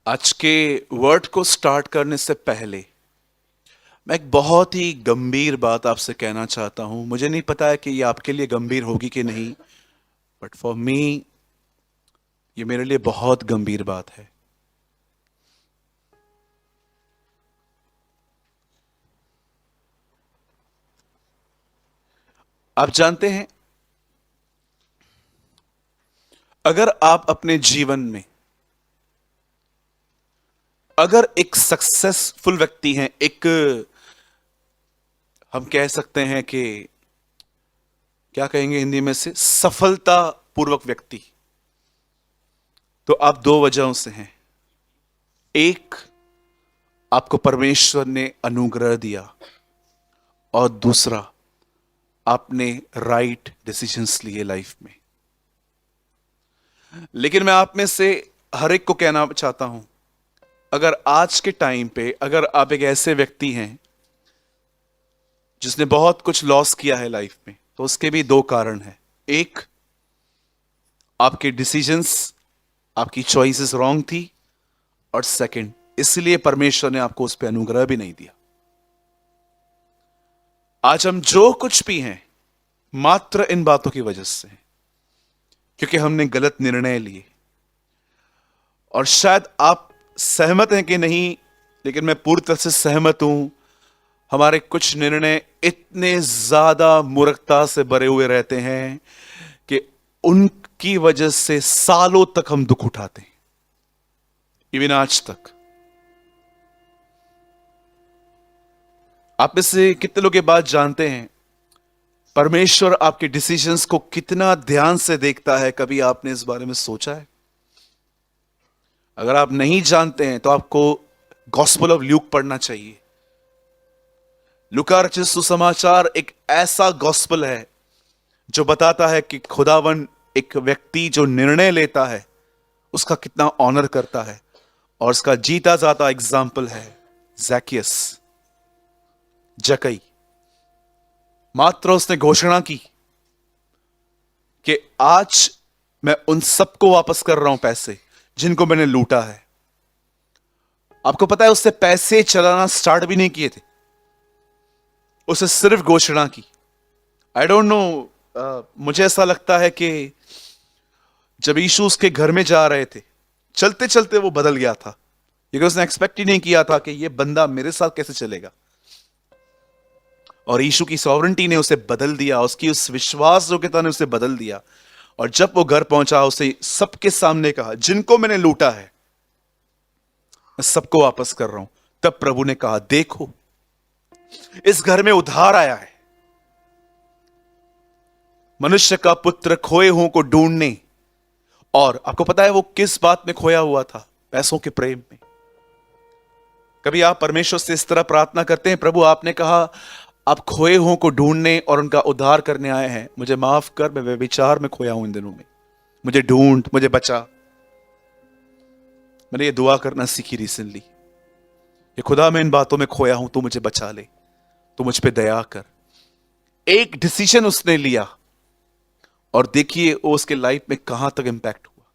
आज के वर्ड को स्टार्ट करने से पहले मैं एक बहुत ही गंभीर बात आपसे कहना चाहता हूं। मुझे नहीं पता है कि ये आपके लिए गंभीर होगी कि नहीं, बट फॉर मी ये मेरे लिए बहुत गंभीर बात है। आप जानते हैं, अगर आप अपने जीवन में अगर एक सक्सेसफुल व्यक्ति हैं, एक हम कह सकते हैं कि क्या कहेंगे हिंदी में से सफलता पूर्वक व्यक्ति, तो आप दो वजहों से हैं। एक, आपको परमेश्वर ने अनुग्रह दिया, और दूसरा, आपने राइट डिसीजंस लिए लाइफ में। लेकिन मैं आप में से हर एक को कहना चाहता हूं, अगर आज के टाइम पे अगर आप एक ऐसे व्यक्ति हैं जिसने बहुत कुछ लॉस किया है लाइफ में, तो उसके भी दो कारण हैं। एक, आपके डिसीजंस, आपकी चॉइसेस रॉन्ग थी, और सेकंड, इसलिए परमेश्वर ने आपको उस पर अनुग्रह भी नहीं दिया। आज हम जो कुछ भी हैं मात्र इन बातों की वजह से हैं, क्योंकि हमने गलत निर्णय लिए। और शायद आप सहमत हैं कि नहीं, लेकिन मैं पूरी तरह से सहमत हूं। हमारे कुछ निर्णय इतने ज्यादा मूर्खता से भरे हुए रहते हैं कि उनकी वजह से सालों तक हम दुख उठाते हैं, इवन आज तक। आप में से कितने लोग ये बात जानते हैं, परमेश्वर आपके डिसीजंस को कितना ध्यान से देखता है? कभी आपने इस बारे में सोचा है? अगर आप नहीं जानते हैं तो आपको गॉस्पेल ऑफ ल्यूक पढ़ना चाहिए। लूका रचित सुसमाचार एक ऐसा गॉस्पेल है जो बताता है कि खुदावन एक व्यक्ति जो निर्णय लेता है उसका कितना ऑनर करता है, और उसका जीता जाता एग्जाम्पल है जैकियस, जकई। मात्र उसने घोषणा की कि आज मैं उन सबको वापस कर रहा हूं पैसे जिनको मैंने लूटा है। आपको पता है, उससे पैसे चलाना स्टार्ट भी नहीं किए थे, उसे सिर्फ घोषणा की। आई डोंट नो, मुझे ऐसा लगता है कि जब यीशु उसके घर में जा रहे थे, चलते चलते वो बदल गया था, क्योंकि उसने एक्सपेक्ट ही नहीं किया था कि ये बंदा मेरे साथ कैसे चलेगा। और यीशु की सॉवरेंटी ने उसे बदल दिया, उसकी उस विश्वास योग्यता ने उसे बदल दिया। और जब वो घर पहुंचा, उसे सबके सामने कहा, जिनको मैंने लूटा है मैं सबको वापस कर रहा हूं। तब प्रभु ने कहा, देखो इस घर में उद्धार आया है, मनुष्य का पुत्र खोए हुओं को ढूंढने। और आपको पता है वो किस बात में खोया हुआ था? पैसों के प्रेम में। कभी आप परमेश्वर से इस तरह प्रार्थना करते हैं, प्रभु आपने कहा आप खोए हुओं को ढूंढने और उनका उद्धार करने आए हैं, मुझे माफ कर, मैं व्यभिचार में खोया हूं इन दिनों में, मुझे ढूंढ, मुझे बचा। मैंने ये दुआ करना सीखी रिसेंटली, ये खुदा मैं इन बातों में खोया हूं, तू मुझे बचा ले, तू मुझ पे दया कर। एक डिसीजन उसने लिया, और देखिए वो उसके लाइफ में कहां तक इंपैक्ट हुआ।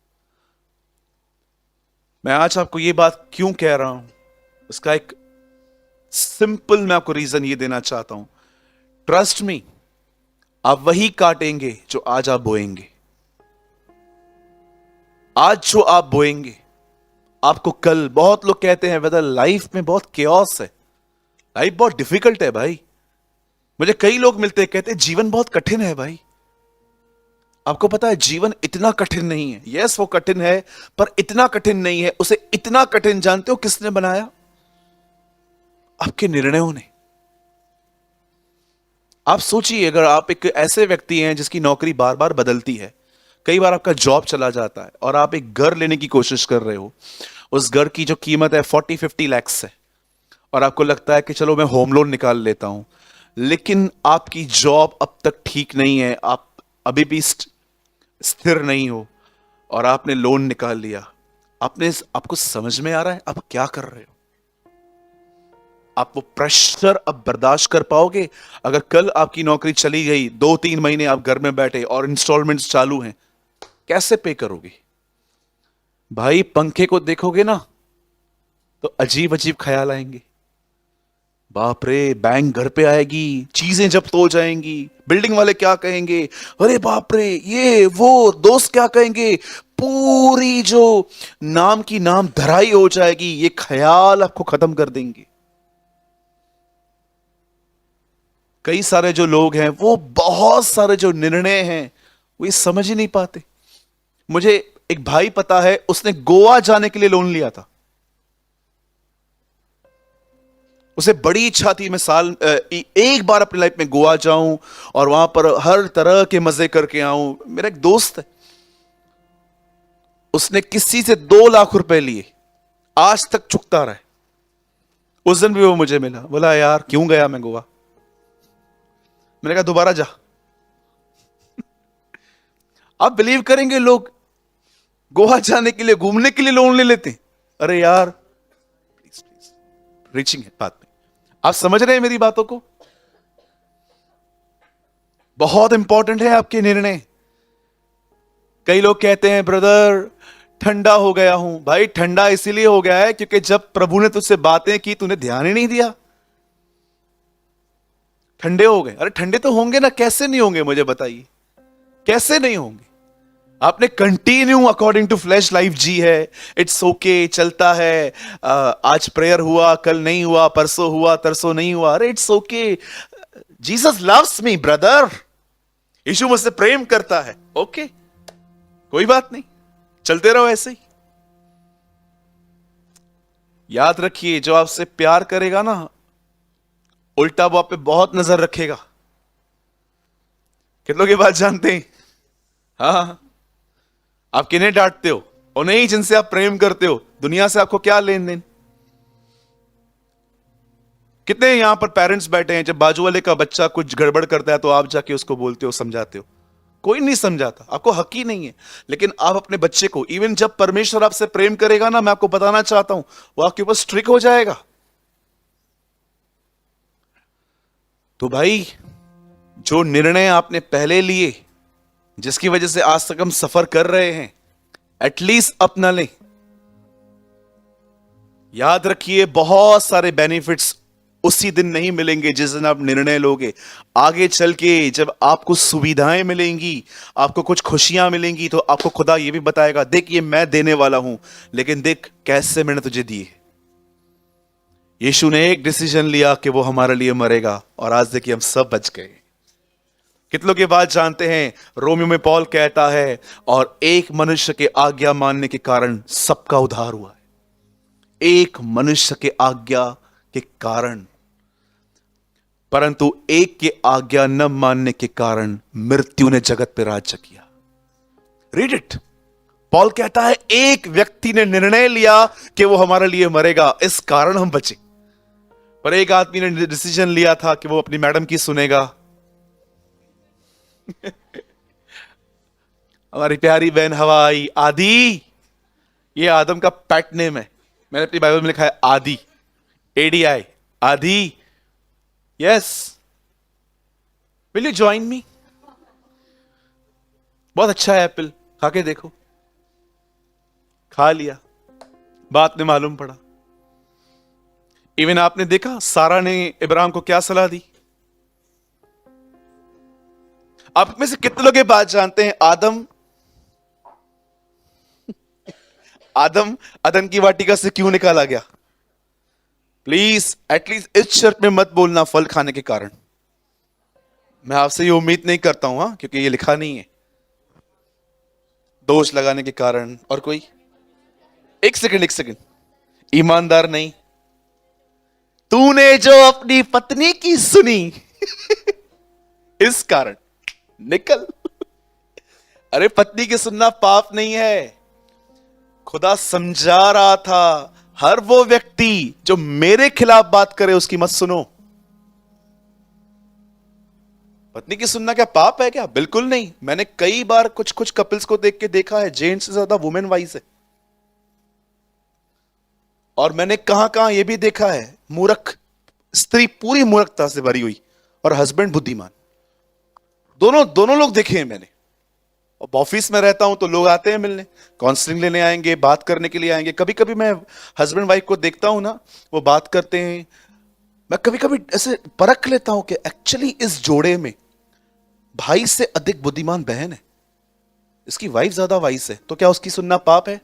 मैं आज आपको ये बात क्यों कह रहा हूं, उसका एक सिंपल मैं आपको रीजन ये देना चाहता हूं। ट्रस्ट मी, आप वही काटेंगे जो आज आप बोएंगे। आज जो आप बोएंगे आपको कल, बहुत लोग कहते हैं वेदर लाइफ में बहुत केओस है, लाइफ बहुत डिफिकल्ट है भाई। मुझे कई लोग मिलते हैं, कहते हैं जीवन बहुत कठिन है भाई। आपको पता है जीवन इतना कठिन नहीं है। यस वो कठिन है, पर इतना कठिन नहीं है। उसे इतना कठिन जानते हो किसने बनाया? आपके निर्णयों ने। आप सोचिए, अगर आप एक ऐसे व्यक्ति हैं जिसकी नौकरी बार बार बदलती है, कई बार आपका जॉब चला जाता है, और आप एक घर लेने की कोशिश कर रहे हो, उस घर की जो कीमत है 40-50 lakhs है, और आपको लगता है कि चलो मैं होम लोन निकाल लेता हूं। लेकिन आपकी जॉब अब तक ठीक नहीं है, आप अभी भी स्थिर नहीं हो, और आपने लोन निकाल लिया। आपको समझ में आ रहा है आप क्या कर रहे हो? आप वो प्रेशर अब बर्दाश्त कर पाओगे? अगर कल आपकी नौकरी चली गई, 2-3 महीने आप घर में बैठे और इंस्टॉलमेंट्स चालू हैं, कैसे पे करोगे? भाई पंखे को देखोगे ना, तो अजीब अजीब ख्याल आएंगे। बाप रे, बैंक घर पे आएगी, चीजें जब्त हो जाएंगी, बिल्डिंग वाले क्या कहेंगे, अरे बाप रे ये वो, दोस्त क्या कहेंगे, पूरी जो नाम की नाम धराई हो जाएगी। ये ख्याल आपको खत्म कर देंगे। कई सारे जो लोग हैं वो बहुत सारे जो निर्णय हैं वो ये समझ ही नहीं पाते। मुझे एक भाई पता है, उसने गोवा जाने के लिए लोन लिया था। उसे बड़ी इच्छा थी मैं एक बार अपनी लाइफ में गोवा जाऊं और वहां पर हर तरह के मजे करके आऊं। मेरा एक दोस्त है, उसने किसी से 2 लाख रुपए लिए, आज तक चुकता रहा है। उस दिन भी वो मुझे मिला, बोला यार क्यों गया मैं गोवा। मैंने कहा दोबारा जा। आप बिलीव करेंगे, लोग गोवा जाने के लिए, घूमने के लिए लोन ले लेते हैं। अरे यार प्लीज प्लीज, रीचिंग है बात में। आप समझ रहे हैं मेरी बातों को? बहुत इंपॉर्टेंट है आपके निर्णय। कई लोग कहते हैं ब्रदर ठंडा हो गया हूं। भाई ठंडा इसीलिए हो गया है क्योंकि जब प्रभु ने तुझसे बातें की तूने ध्यान ही नहीं दिया, ठंडे हो गए। अरे ठंडे तो होंगे ना, कैसे नहीं होंगे मुझे बताइए, कैसे नहीं होंगे? आपने continue according to flesh life जी है, इट्स ओके चलता है। आज प्रेयर हुआ, कल नहीं हुआ, परसों हुआ, तरसों नहीं हुआ, अरे it's okay. Jesus loves me brother, यीशु मुझसे प्रेम करता है, ओके कोई बात नहीं, चलते रहो ऐसे ही। याद रखिए, जो आपसे प्यार करेगा ना, उल्टा वो आप पे बहुत नजर रखेगा। कितनों की बात जानते हैं? हाँ, आप किन्हें डांटते हो? उन्हें जिनसे आप प्रेम करते हो। दुनिया से आपको क्या लेन देन? कितने यहां पर पेरेंट्स बैठे हैं, जब बाजू वाले का बच्चा कुछ गड़बड़ करता है तो आप जाके उसको बोलते हो, समझाते हो? कोई नहीं समझाता, आपको हक ही नहीं है। लेकिन आप अपने बच्चे को, इवन जब परमेश्वर आपसे प्रेम करेगा ना, मैं आपको बताना चाहता हूं, वो आपके ऊपर स्ट्रिक्ट हो जाएगा। तो भाई, जो निर्णय आपने पहले लिए, जिसकी वजह से आज तक हम सफर कर रहे हैं, एटलीस्ट अपना लें। याद रखिए, बहुत सारे बेनिफिट्स उसी दिन नहीं मिलेंगे जिस दिन आप निर्णय लोगे। आगे चल के जब आपको सुविधाएं मिलेंगी, आपको कुछ खुशियां मिलेंगी, तो आपको खुदा ये भी बताएगा, देख ये मैं देने वाला हूं, लेकिन देख कैसे मैंने तुझे दिए। यीशु ने एक डिसीजन लिया कि वो हमारे लिए मरेगा, और आज देखिए हम सब बच गए। कितनों की बात जानते हैं? रोमियो में पॉल कहता है, और एक मनुष्य के आज्ञा मानने के कारण सबका उद्धार हुआ है। एक मनुष्य के आज्ञा के कारण, परंतु एक के आज्ञा न मानने के कारण मृत्यु ने जगत पर राज्य किया। Read it. पॉल कहता है एक व्यक्ति ने निर्णय लिया कि वो हमारे लिए मरेगा, इस कारण हम बचे। पर एक आदमी ने डिसीजन लिया था कि वो अपनी मैडम की सुनेगा। हमारी प्यारी बहन हवा आई, आदि, ये आदम का पेट नेम है। मैंने अपनी बाइबल में लिखा है आदि, ADI, आदि। Yes, will you join me? बहुत अच्छा है एप्पल, खा के देखो। खा लिया, बात में मालूम पड़ा। इवन आपने देखा सारा ने इब्राहिम को क्या सलाह दी? आप में से कितने लोग ये बात जानते हैं, आदम अदन की वाटिका से क्यों निकाला गया? प्लीज एटलीस्ट इस शर्त में मत बोलना फल खाने के कारण। मैं आपसे ये उम्मीद नहीं करता हूं, हाँ, क्योंकि ये लिखा नहीं है। दोष लगाने के कारण और कोई? एक सेकंड, ईमानदार नहीं। तूने जो अपनी पत्नी की सुनी इस कारण निकल। अरे पत्नी की सुनना पाप नहीं है। खुदा समझा रहा था, हर वो व्यक्ति जो मेरे खिलाफ बात करे उसकी मत सुनो। पत्नी की सुनना क्या पाप है क्या? बिल्कुल नहीं। मैंने कई बार कुछ कुछ कपल्स को देख के देखा है, जेंट्स से ज्यादा वुमेन वाइज है। और मैंने कहां कहां यह भी देखा है, मूर्ख स्त्री पूरी मूर्खता से भरी हुई और हस्बैंड बुद्धिमान। दोनों लोग देखे हैं मैंने। अब ऑफिस में रहता हूं तो लोग आते हैं मिलने, काउंसलिंग लेने आएंगे, बात करने के लिए आएंगे। कभी कभी मैं हस्बैंड वाइफ को देखता हूं ना, वो बात करते हैं, मैं कभी कभी ऐसे परख लेता हूं कि एक्चुअली इस जोड़े में भाई से अधिक बुद्धिमान बहन है, इसकी वाइफ ज्यादा वाइस है, तो क्या उसकी सुनना पाप है?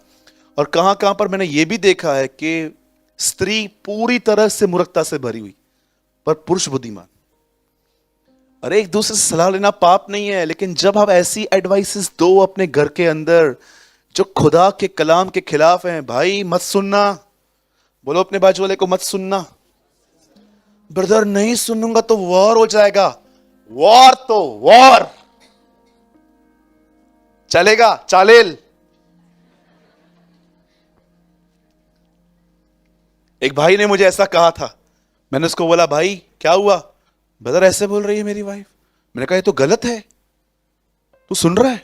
और कहां कहां पर मैंने यह भी देखा है कि स्त्री पूरी तरह से मूर्खता से भरी हुई पर पुरुष बुद्धिमान। अरे एक दूसरे से सलाह लेना पाप नहीं है, लेकिन जब आप ऐसी एडवाइसेस दो अपने घर के अंदर जो खुदा के कलाम के खिलाफ हैं, भाई मत सुनना। बोलो अपने बाजू वाले को, मत सुनना। ब्रदर नहीं सुनूंगा तो वॉर हो जाएगा। वॉर तो वॉर चलेगा, चालेल। एक भाई ने मुझे ऐसा कहा था, मैंने उसको बोला भाई क्या हुआ? ब्रदर ऐसे बोल रही है मेरी वाइफ। मैंने कहा ये तो गलत है, तू सुन रहा है?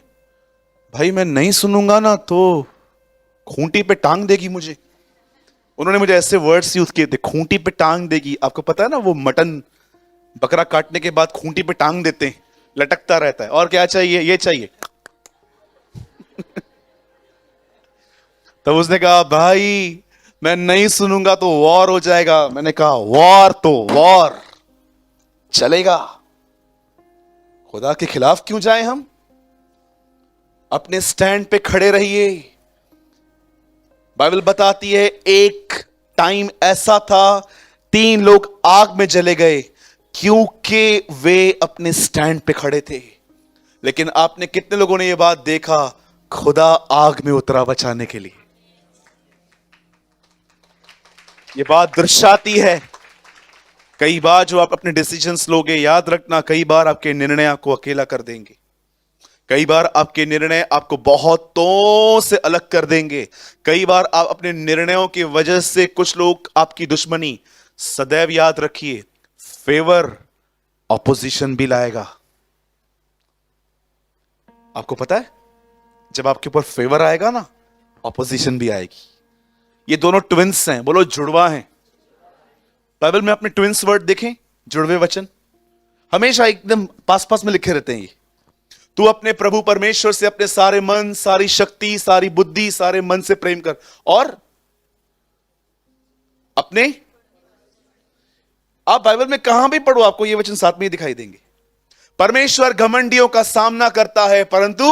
भाई मैं नहीं सुनूंगा ना तो खूंटी पे टांग देगी मुझे। उन्होंने मुझे ऐसे वर्ड्स यूज किए थे, खूंटी पे टांग देगी। आपको पता है ना वो मटन बकरा काटने के बाद खूंटी पे टांग देते हैं, लटकता रहता है, और क्या चाहिए? ये चाहिए। तब उसने कहा भाई मैं नहीं सुनूंगा तो वॉर हो जाएगा। मैंने कहा वॉर तो वॉर चलेगा। खुदा के खिलाफ क्यों जाएं हम? अपने स्टैंड पे खड़े रहिए। बाइबल बताती है एक टाइम ऐसा था, 3 लोग आग में जले गए क्योंकि वे अपने स्टैंड पे खड़े थे। लेकिन आपने कितने लोगों ने यह बात देखा, खुदा आग में उतरा बचाने के लिए। यह बात दर्शाती है कई बार जो आप अपने डिसीजंस लोगे, याद रखना कई बार आपके निर्णय आपको अकेला कर देंगे। कई बार आपके निर्णय आपको बहुतों से अलग कर देंगे। कई बार आप अपने निर्णयों की वजह से कुछ लोग आपकी दुश्मनी। सदैव याद रखिए फेवर ऑपोजिशन भी लाएगा। आपको पता है जब आपके ऊपर फेवर आएगा ना, ऑपोजिशन भी आएगी। ये दोनों ट्विंस हैं, बोलो जुड़वा हैं। बाइबल में अपने ट्विंस वर्ड देखें, जुड़वे वचन हमेशा एकदम पास पास में लिखे रहते हैं। ये तू अपने प्रभु परमेश्वर से अपने सारे मन, सारी शक्ति, सारी बुद्धि, सारे मन से प्रेम कर, और अपने। आप बाइबल में कहां भी पढ़ो आपको ये वचन साथ में ही दिखाई देंगे। परमेश्वर घमंडियों का सामना करता है परंतु,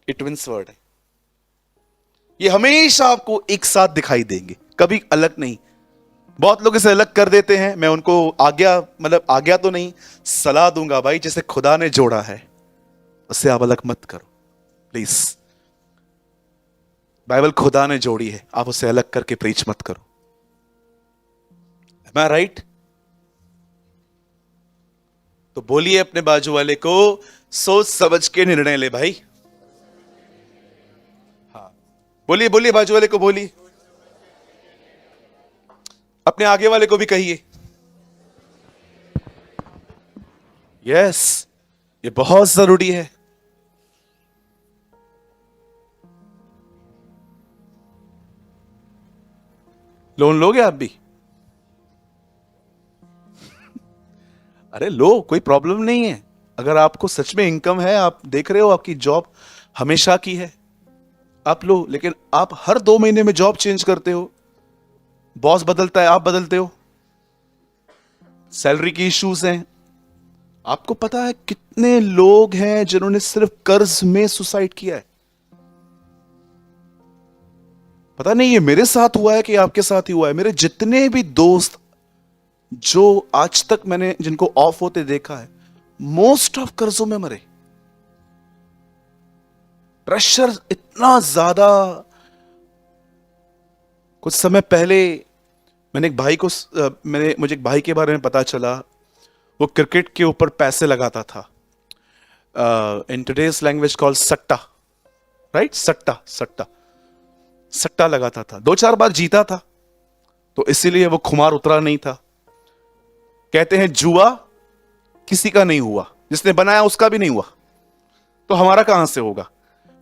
ये ट्विंस वर्ड है। ये हमेशा आपको एक साथ दिखाई देंगे, कभी अलग नहीं। बहुत लोग इसे अलग कर देते हैं। मैं उनको आज्ञा तो नहीं, सलाह दूंगा भाई, जैसे खुदा ने जोड़ा है उससे आप अलग मत करो प्लीज। बाइबल खुदा ने जोड़ी है, आप उसे अलग करके प्रीच मत करो। Am I right? तो बोलिए अपने बाजू वाले को, सोच समझ के निर्णय ले भाई। हाँ बोलिए, बोलिए बाजू वाले को बोलिए, अपने आगे वाले को भी कहिए। यस, ये बहुत जरूरी है। लोन लोगे आप भी? अरे लो, कोई प्रॉब्लम नहीं है। अगर आपको सच में इनकम है, आप देख रहे हो आपकी जॉब हमेशा की है, आप लो। लेकिन आप हर 2 महीने में जॉब चेंज करते हो, बॉस बदलता है, आप बदलते हो, सैलरी की इश्यूज हैं। आपको पता है कितने लोग हैं जिन्होंने सिर्फ कर्ज में सुसाइड किया है? पता नहीं ये मेरे साथ हुआ है कि आपके साथ ही हुआ है। मेरे जितने भी दोस्त जो आज तक मैंने जिनको ऑफ होते देखा है, मोस्ट ऑफ कर्जों में मरे। प्रेशर इतना ज्यादा। कुछ समय पहले मैंने एक भाई को मुझे एक भाई के बारे में पता चला, वो क्रिकेट के ऊपर पैसे लगाता था। इन टुडेज लैंग्वेज कॉल सट्टा, राइट? सट्टा सट्टा सट्टा लगाता था। 2-4 बार जीता था तो इसीलिए वो खुमार उतरा नहीं था। कहते हैं जुआ किसी का नहीं हुआ, जिसने बनाया उसका भी नहीं हुआ, तो हमारा कहां से होगा?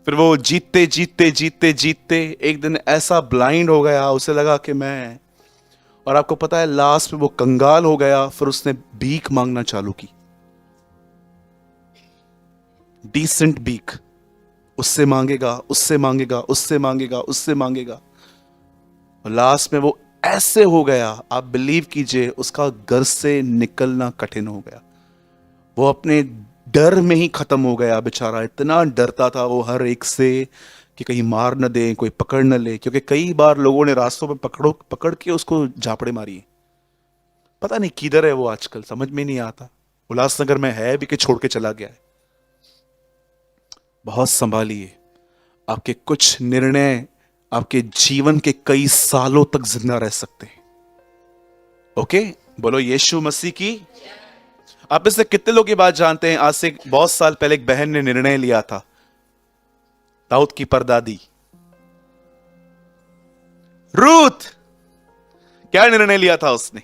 फिर वो जीतते जीतते जीतते जीतते एक दिन ऐसा ब्लाइंड हो गया, उसे लगा कि मैं, और आपको पता है लास्ट में वो कंगाल हो गया। फिर उसने भीख मांगना चालू की। डिसेंट भीख, उससे मांगेगा, उससे मांगेगा, उससे मांगेगा, उससे मांगेगा, और लास्ट में वो ऐसे हो गया, आप बिलीव कीजिए, उसका घर से निकलना कठिन हो गया। वो अपने डर में ही खत्म हो गया बेचारा। इतना डरता था वो हर एक से कि कहीं मार न दे, कोई पकड़ न ले, क्योंकि कई बार लोगों ने रास्तों में पकड़ के उसको झापड़े मारी। पता नहीं किधर है वो आजकल, समझ में नहीं आता। उल्लासनगर में है भी कि छोड़ के चला गया है। बहुत संभालिए, आपके कुछ निर्णय आपके जीवन के कई सालों तक जिंदा रह सकते हैं। ओके, बोलो यीशु मसीह की। आप इससे कितने लोग ये बात जानते हैं, आज से बहुत साल पहले एक बहन ने निर्णय लिया था, दाऊद की परदादी रूथ, क्या निर्णय लिया था उसने?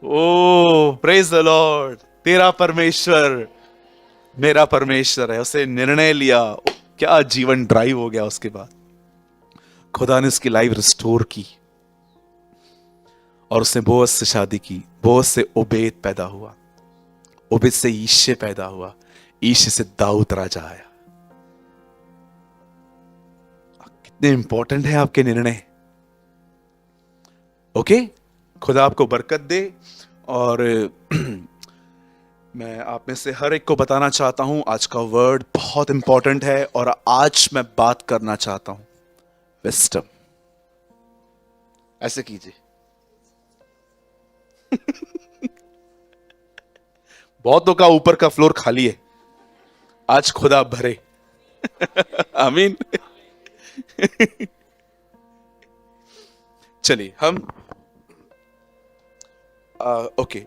ओ प्रेज द लॉर्ड, तेरा परमेश्वर मेरा परमेश्वर है। उसे निर्णय लिया, क्या जीवन ड्राइव हो गया उसके बाद। खुदा ने उसकी लाइफ रिस्टोर की और उसने बोअज से शादी की। बोअज से ओबेद पैदा हुआ, ओबेद से यिशै पैदा हुआ, यिशै से दाऊद राजा आया। कितने इंपॉर्टेंट है आपके निर्णय। ओके, खुदा आपको बरकत दे। और मैं आप में से हर एक को बताना चाहता हूं, आज का वर्ड बहुत इंपॉर्टेंट है और आज मैं बात करना चाहता हूं विस्डम। ऐसे कीजिए बहुतों का ऊपर का फ्लोर खाली है, आज खुदा भरे आमीन। चलिए हम ओके,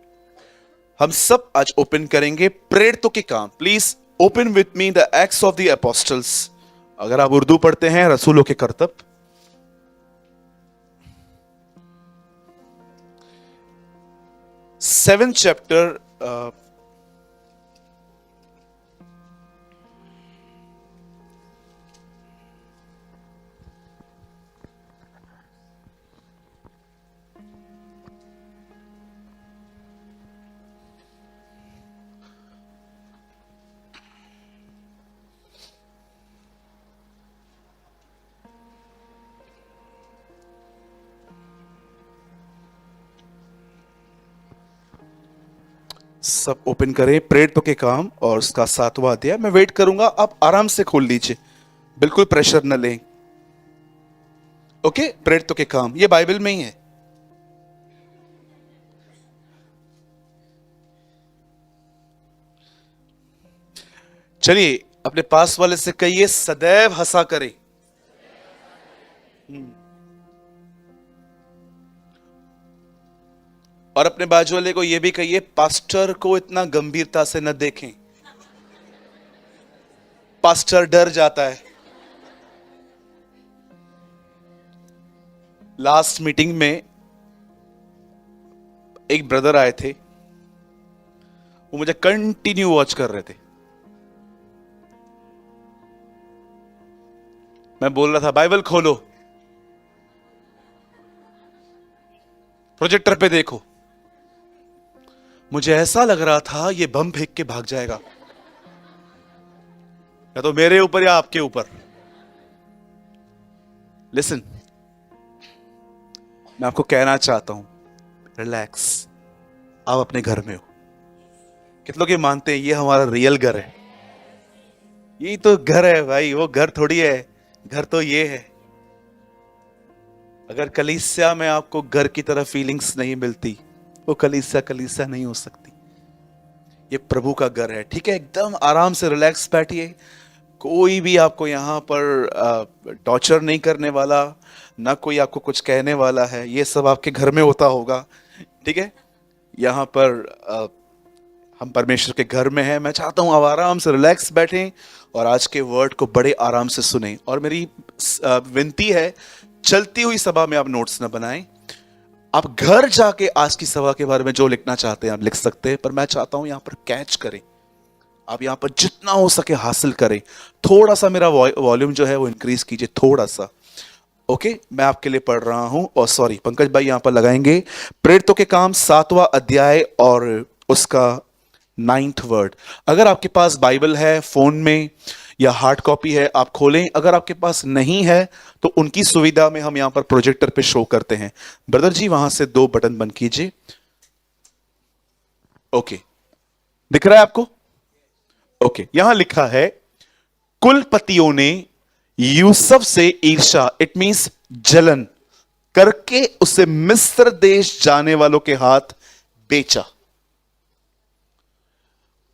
हम सब आज ओपन करेंगे प्रेरितों के काम। Please open with me the acts of the apostles. अगर आप उर्दू पढ़ते हैं, रसूलों के करतब, 7th चैप्टर, सब ओपन करें प्रेरितों के काम और उसका 7वां अध्याय। मैं वेट करूंगा, आप आराम से खोल लीजिए, बिल्कुल प्रेशर न लें। ओके, प्रेरितों के काम, ये बाइबल में ही है। चलिए अपने पास वाले से कहिए, सदैव हंसा करे। और अपने बाजू वाले को यह भी कहिए, पास्टर को इतना गंभीरता से न देखें, पास्टर डर जाता है। लास्ट मीटिंग में एक ब्रदर आए थे, वो मुझे कंटिन्यू वॉच कर रहे थे। मैं बोल रहा था बाइबल खोलो, प्रोजेक्टर पे देखो। मुझे ऐसा लग रहा था ये बम फेंक के भाग जाएगा, या तो मेरे ऊपर या आपके ऊपर। लिसन, मैं आपको कहना चाहता हूं, रिलैक्स, आप अपने घर में हो। कितने लोग ये मानते हैं ये हमारा रियल घर है? यही तो घर है भाई, वो घर थोड़ी है। घर तो ये है। अगर कलीसिया में आपको घर की तरह फीलिंग्स नहीं मिलती, वो कलीसिया नहीं हो सकती। ये प्रभु का घर है, ठीक है? एकदम आराम से रिलैक्स बैठिए। कोई भी आपको यहाँ पर टॉर्चर नहीं करने वाला, ना कोई आपको कुछ कहने वाला है। ये सब आपके घर में होता होगा, ठीक है? यहाँ पर हम परमेश्वर के घर में हैं। मैं चाहता हूँ आप आराम से रिलैक्स बैठें और आज के वर्ड को बड़े आराम से सुने। और मेरी विनती है, चलती हुई सभा में आप नोट्स न बनाएं। आप घर जाके आज की सभा के बारे में जो लिखना चाहते हैं आप लिख सकते हैं, पर मैं चाहता हूं यहां पर कैच करें। आप यहां पर जितना हो सके हासिल करें। थोड़ा सा मेरा वॉल्यूम जो है वो इंक्रीज कीजिए, थोड़ा सा। ओके, मैं आपके लिए पढ़ रहा हूं। और सॉरी, पंकज भाई यहां पर लगाएंगे प्रेरितों के काम 7वां अध्याय और उसका 9th वर्ड। अगर आपके पास बाइबल है फोन में या हार्ड कॉपी है, आप खोलें। अगर आपके पास नहीं है तो उनकी सुविधा में हम यहां पर प्रोजेक्टर पे शो करते हैं। ब्रदर जी वहां से 2 बटन बंद कीजिए। ओके, दिख रहा है आपको? ओके, यहां लिखा है कुलपतियों ने यूसुफ से ईर्षा, इट मींस जलन करके उसे मिस्र देश जाने वालों के हाथ बेचा,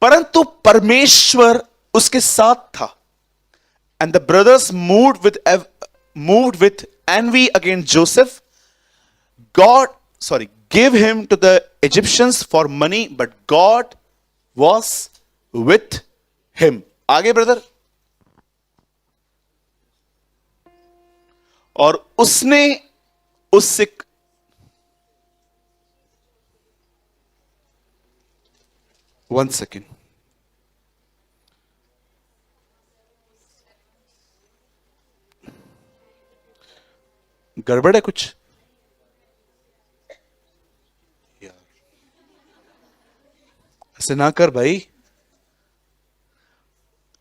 परंतु परमेश्वर उसके साथ था। And the brothers moved with envy against Joseph, God give him to the Egyptians for money, but God was with him. आगे ब्रदर। और उसने उससे, वन सेकेंड, गड़बड़ है कुछ यार, ऐसे ना कर भाई।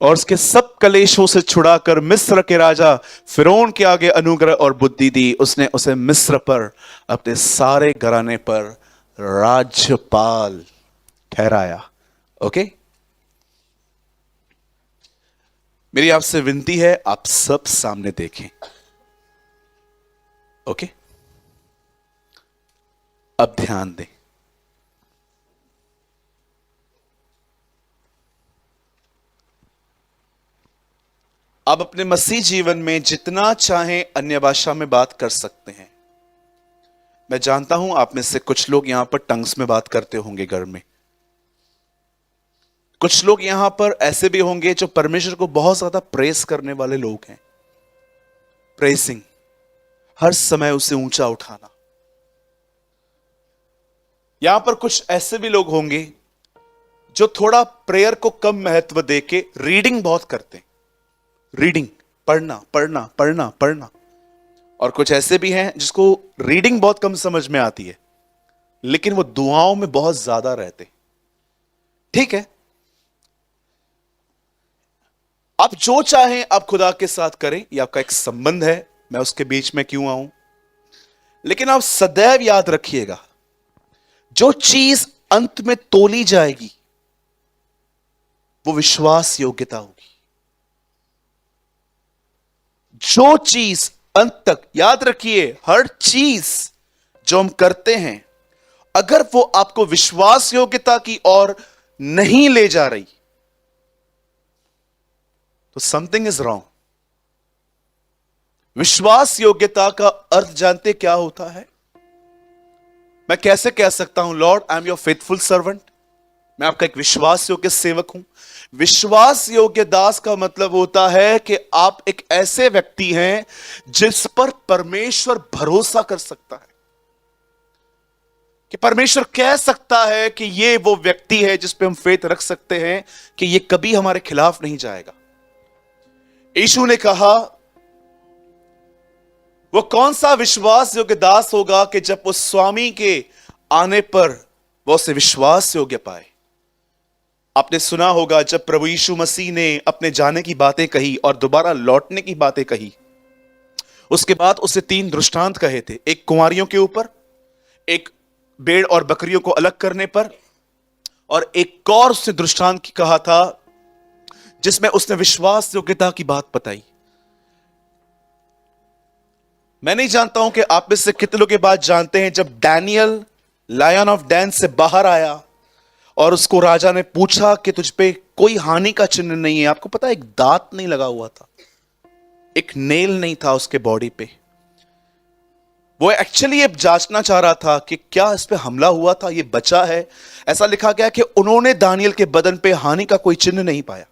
और उसके सब कलेशों से छुड़ाकर मिस्र के राजा फिरौन के आगे अनुग्रह और बुद्धि दी। उसने उसे मिस्र पर अपने सारे घराने पर राज्यपाल ठहराया। ओके, मेरी आपसे विनती है, आप सब सामने देखें। ओके, अब ध्यान दें। आप अपने मसीह जीवन में जितना चाहें अन्य भाषा में बात कर सकते हैं। मैं जानता हूं आप में से कुछ लोग यहां पर टंग्स में बात करते होंगे घर में। कुछ लोग यहां पर ऐसे भी होंगे जो परमेश्वर को बहुत ज्यादा प्रेस करने वाले लोग हैं। प्रेसिंग, हर समय उसे ऊंचा उठाना। यहां पर कुछ ऐसे भी लोग होंगे जो थोड़ा प्रेयर को कम महत्व देके रीडिंग बहुत करते हैं। रीडिंग, पढ़ना पढ़ना पढ़ना पढ़ना। और कुछ ऐसे भी हैं जिसको रीडिंग बहुत कम समझ में आती है, लेकिन वो दुआओं में बहुत ज्यादा रहते। ठीक है, आप जो चाहें आप खुदा के साथ करें, ये आपका एक संबंध है, मैं उसके बीच में क्यों आऊं। लेकिन आप सदैव याद रखिएगा, जो चीज अंत में तोली जाएगी वो विश्वास योग्यता होगी। जो चीज अंत तक, याद रखिए, हर चीज जो हम करते हैं, अगर वो आपको विश्वास योग्यता की ओर नहीं ले जा रही तो समथिंग इज रॉन्ग। विश्वास योग्यता का अर्थ जानते क्या होता है? मैं कैसे कह सकता हूं, Lord I am your faithful servant, मैं आपका एक विश्वास योग्य सेवक हूं। विश्वास योग्य दास का मतलब होता है कि आप एक ऐसे व्यक्ति हैं जिस पर परमेश्वर भरोसा कर सकता है, कि परमेश्वर कह सकता है कि ये वो व्यक्ति है जिस पे हम फेथ रख सकते हैं कि ये कभी हमारे खिलाफ नहीं जाएगा। यीशु ने कहा, वो कौन सा विश्वास योग्य दास होगा कि जब उस स्वामी के आने पर वो उसे विश्वास योग्य पाए। आपने सुना होगा जब प्रभु यीशु मसीह ने अपने जाने की बातें कही और दोबारा लौटने की बातें कही, उसके बाद उसे 3 दृष्टांत कहे थे। एक कुंवारियों के ऊपर, एक भेड़ और बकरियों को अलग करने पर, और एक और उसने दृष्टांत कहा था जिसमें उसने विश्वास योग्यता की बात बताई। मैं नहीं जानता हूं कि आप में से कितने लोग ये बात जानते हैं, जब डैनियल लायन ऑफ डैन से बाहर आया और उसको राजा ने पूछा कि तुझ पे कोई हानि का चिन्ह नहीं है। आपको पता है, एक दांत नहीं लगा हुआ था, एक नेल नहीं था उसके बॉडी पे। वो एक्चुअली ये जांचना चाह रहा था कि क्या इस पे हमला हुआ था, ये बचा है। ऐसा लिखा गया कि उन्होंने दानियल के बदन पे हानि का कोई चिन्ह नहीं पाया,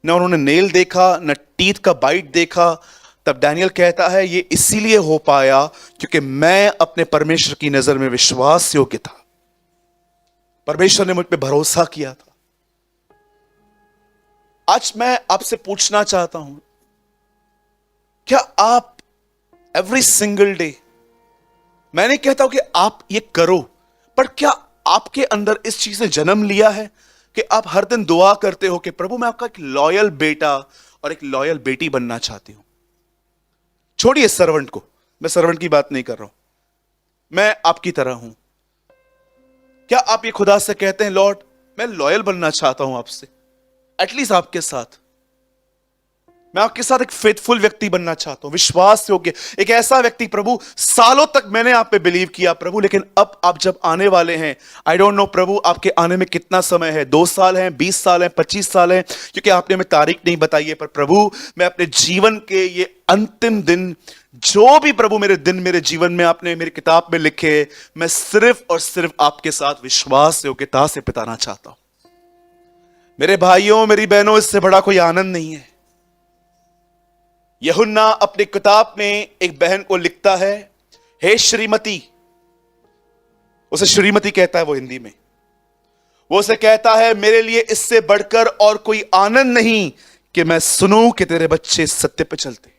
न उन्होंने नेल देखा, न टीथ का बाइट देखा। तब डैनियल कहता है, ये इसीलिए हो पाया क्योंकि मैं अपने परमेश्वर की नजर में विश्वास योग्य था, परमेश्वर ने मुझ पे भरोसा किया था। आज मैं आपसे पूछना चाहता हूं, क्या आप एवरी सिंगल डे, मैं नहीं कहता हूं कि आप ये करो, पर क्या आपके अंदर इस चीज ने जन्म लिया है कि आप हर दिन दुआ करते हो कि प्रभु मैं आपका एक लॉयल बेटा और एक लॉयल बेटी बनना चाहती हूं। छोड़िए सर्वेंट को, मैं सर्वेंट की बात नहीं कर रहा हूं, मैं आपकी तरह हूं। क्या आप ये खुदा से कहते हैं लॉर्ड मैं लॉयल बनना चाहता हूं आपसे, एटलीस्ट आपके साथ, मैं आपके साथ एक फेथफुल व्यक्ति बनना चाहता हूं, विश्वास योग्य एक ऐसा व्यक्ति। प्रभु सालों तक मैंने आप पे बिलीव किया प्रभु, लेकिन अब आप जब आने वाले हैं, आई डोंट नो प्रभु आपके आने में कितना समय है, 2 साल है, 20 साल है, 25 साल है, क्योंकि आपने हमें तारीख नहीं बताई है। पर प्रभु मैं अपने जीवन के ये अंतिम दिन, जो भी प्रभु मेरे दिन मेरे जीवन में आपने मेरी किताब में लिखे, मैं सिर्फ और सिर्फ आपके साथ विश्वास योग्यता से बिताना चाहता हूं। मेरे भाइयों मेरी बहनों, इससे बड़ा कोई आनंद नहीं है। यूहन्ना अपनी किताब में एक बहन को लिखता है, हे श्रीमती, उसे श्रीमती कहता है वो हिंदी में, वो उसे कहता है मेरे लिए इससे बढ़कर और कोई आनंद नहीं कि मैं सुनूं कि तेरे बच्चे सत्य पे चलते।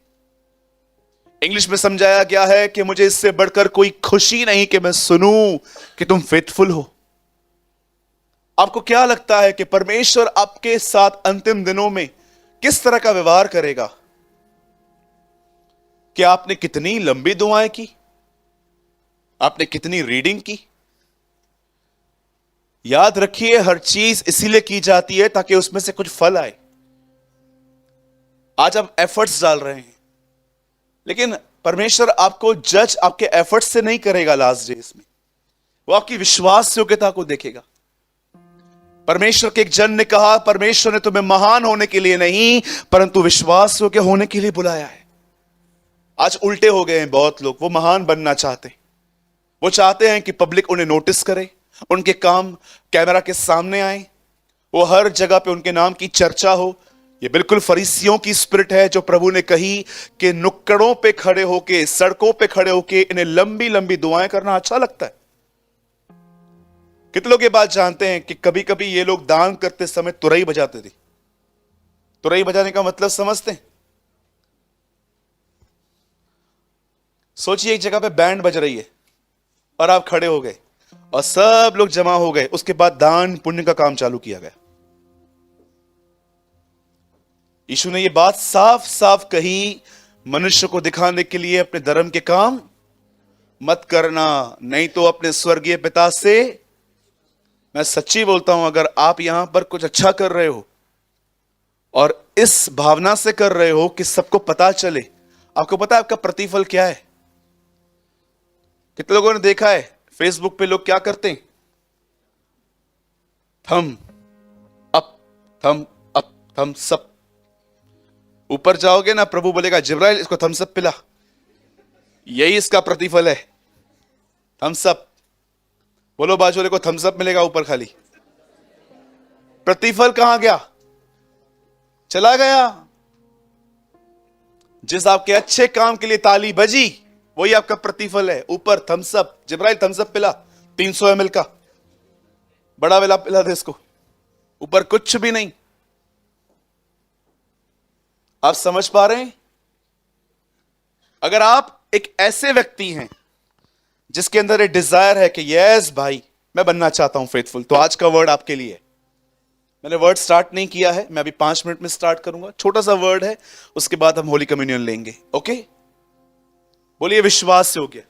इंग्लिश में समझाया गया है कि मुझे इससे बढ़कर कोई खुशी नहीं कि मैं सुनूं कि तुम फेथफुल हो। आपको क्या लगता है कि परमेश्वर आपके साथ अंतिम दिनों में किस तरह का व्यवहार करेगा? कि आपने कितनी लंबी दुआएं की, आपने कितनी रीडिंग की? याद रखिए हर चीज इसीलिए की जाती है ताकि उसमें से कुछ फल आए। आज आप एफर्ट्स डाल रहे हैं, लेकिन परमेश्वर आपको जज आपके एफर्ट्स से नहीं करेगा। लास्ट डेज में वो आपकी विश्वास योग्यता को देखेगा। परमेश्वर के एक जन ने कहा, परमेश्वर ने तुम्हें महान होने के लिए नहीं परंतु विश्वास योग्य होने के लिए बुलाया है। आज उल्टे हो गए हैं बहुत लोग, वो महान बनना चाहते हैं, वो चाहते हैं कि पब्लिक उन्हें नोटिस करे, उनके काम कैमरा के सामने आए, वो हर जगह पे उनके नाम की चर्चा हो। ये बिल्कुल फरीसियों की स्पिरिट है जो प्रभु ने कही कि नुक्कड़ों पे खड़े होके, सड़कों पे खड़े होके इन्हें लंबी लंबी दुआएं करना अच्छा लगता है। कितने लोग ये बात जानते हैं कि कभी कभी ये लोग दान करते समय तुरई बजाते थे? तुरई बजाने का मतलब समझते हैं? सोचिए एक जगह पे बैंड बज रही है और आप खड़े हो गए और सब लोग जमा हो गए, उसके बाद दान पुण्य का काम चालू किया गया। यीशु ने यह बात साफ साफ कही, मनुष्य को दिखाने के लिए अपने धर्म के काम मत करना, नहीं तो अपने स्वर्गीय पिता से, मैं सच्ची बोलता हूं, अगर आप यहां पर कुछ अच्छा कर रहे हो और इस भावना से कर रहे हो कि सबको पता चले, आपको पता है आपका प्रतिफल क्या है? कितने लोगों ने देखा है फेसबुक पे लोग क्या करते हैं? थम अप, थम अप, थम सब। ऊपर जाओगे ना, प्रभु बोलेगा जिब्राइल इसको थम्स अप पिला, यही इसका प्रतिफल है, थम्स अप। बोलो बाजू वाले को थम्स अप मिलेगा ऊपर खाली। प्रतिफल कहां गया? चला गया। जिस आपके अच्छे काम के लिए ताली बजी वही आपका प्रतिफल है। ऊपर थम्स अप, जिब्राइल थम्स अप पिला 300 ml का, बड़ा वाला पिला दे इसको, ऊपर कुछ भी नहीं। आप समझ पा रहे हैं? अगर आप एक ऐसे व्यक्ति हैं जिसके अंदर एक डिजायर है कि यस भाई मैं बनना चाहता हूं फेथफुल, तो आज का वर्ड आपके लिए है। मैंने वर्ड स्टार्ट नहीं किया है, मैं अभी 5 मिनट में स्टार्ट करूंगा। छोटा सा वर्ड है, उसके बाद हम होली कम्युनियन लेंगे। ओके, बोलिए विश्वास योग्य।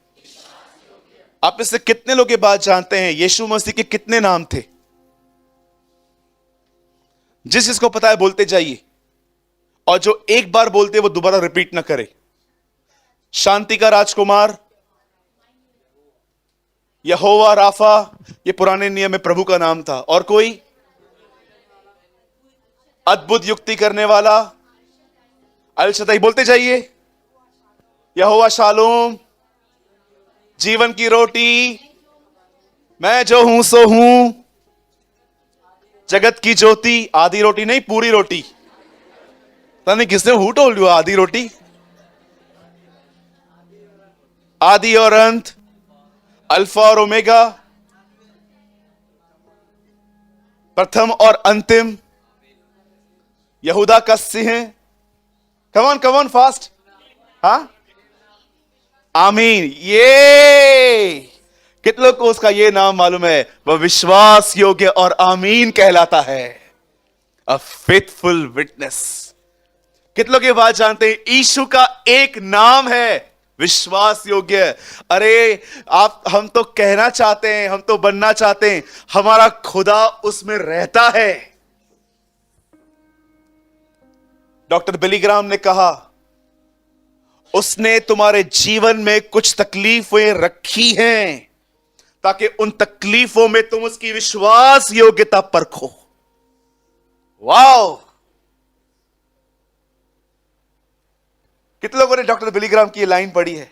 आप में से कितने लोग ये बात जानते हैं यीशु मसीह के कितने नाम थे? जिसको पता है बोलते जाइए, और जो एक बार बोलते वो दोबारा रिपीट ना करे। शांति का राजकुमार, यहोवा राफा, ये पुराने नियम में प्रभु का नाम था। और कोई? अद्भुत युक्ति करने वाला, अल शदाई, बोलते जाइए। यहोवा शालोम, जीवन की रोटी, मैं जो हूं सो हूं, जगत की ज्योति, आधी रोटी नहीं पूरी रोटी। पता नहीं किसने हु टोल्ड यू आधी रोटी? आदि और अंत, अल्फा और ओमेगा, प्रथम और अंतिम, यहूदा का सिंह। Come on fast. हाँ, आमीन। ये कितनों को उसका यह नाम मालूम है? वह विश्वास योग्य और आमीन कहलाता है, अ फेथफुल विटनेस। कितनों के बात जानते हैं यीशु का एक नाम है विश्वास योग्य। अरे हम तो कहना चाहते हैं, हम तो बनना चाहते हैं, हमारा खुदा उसमें रहता है। डॉक्टर बिली ग्राहम ने कहा, उसने तुम्हारे जीवन में कुछ तकलीफें रखी हैं ताकि उन तकलीफों में तुम उसकी विश्वास योग्यता परखो। वाओ! कितने लोगों ने डॉक्टर बिली ग्राहम की ये लाइन पढ़ी है?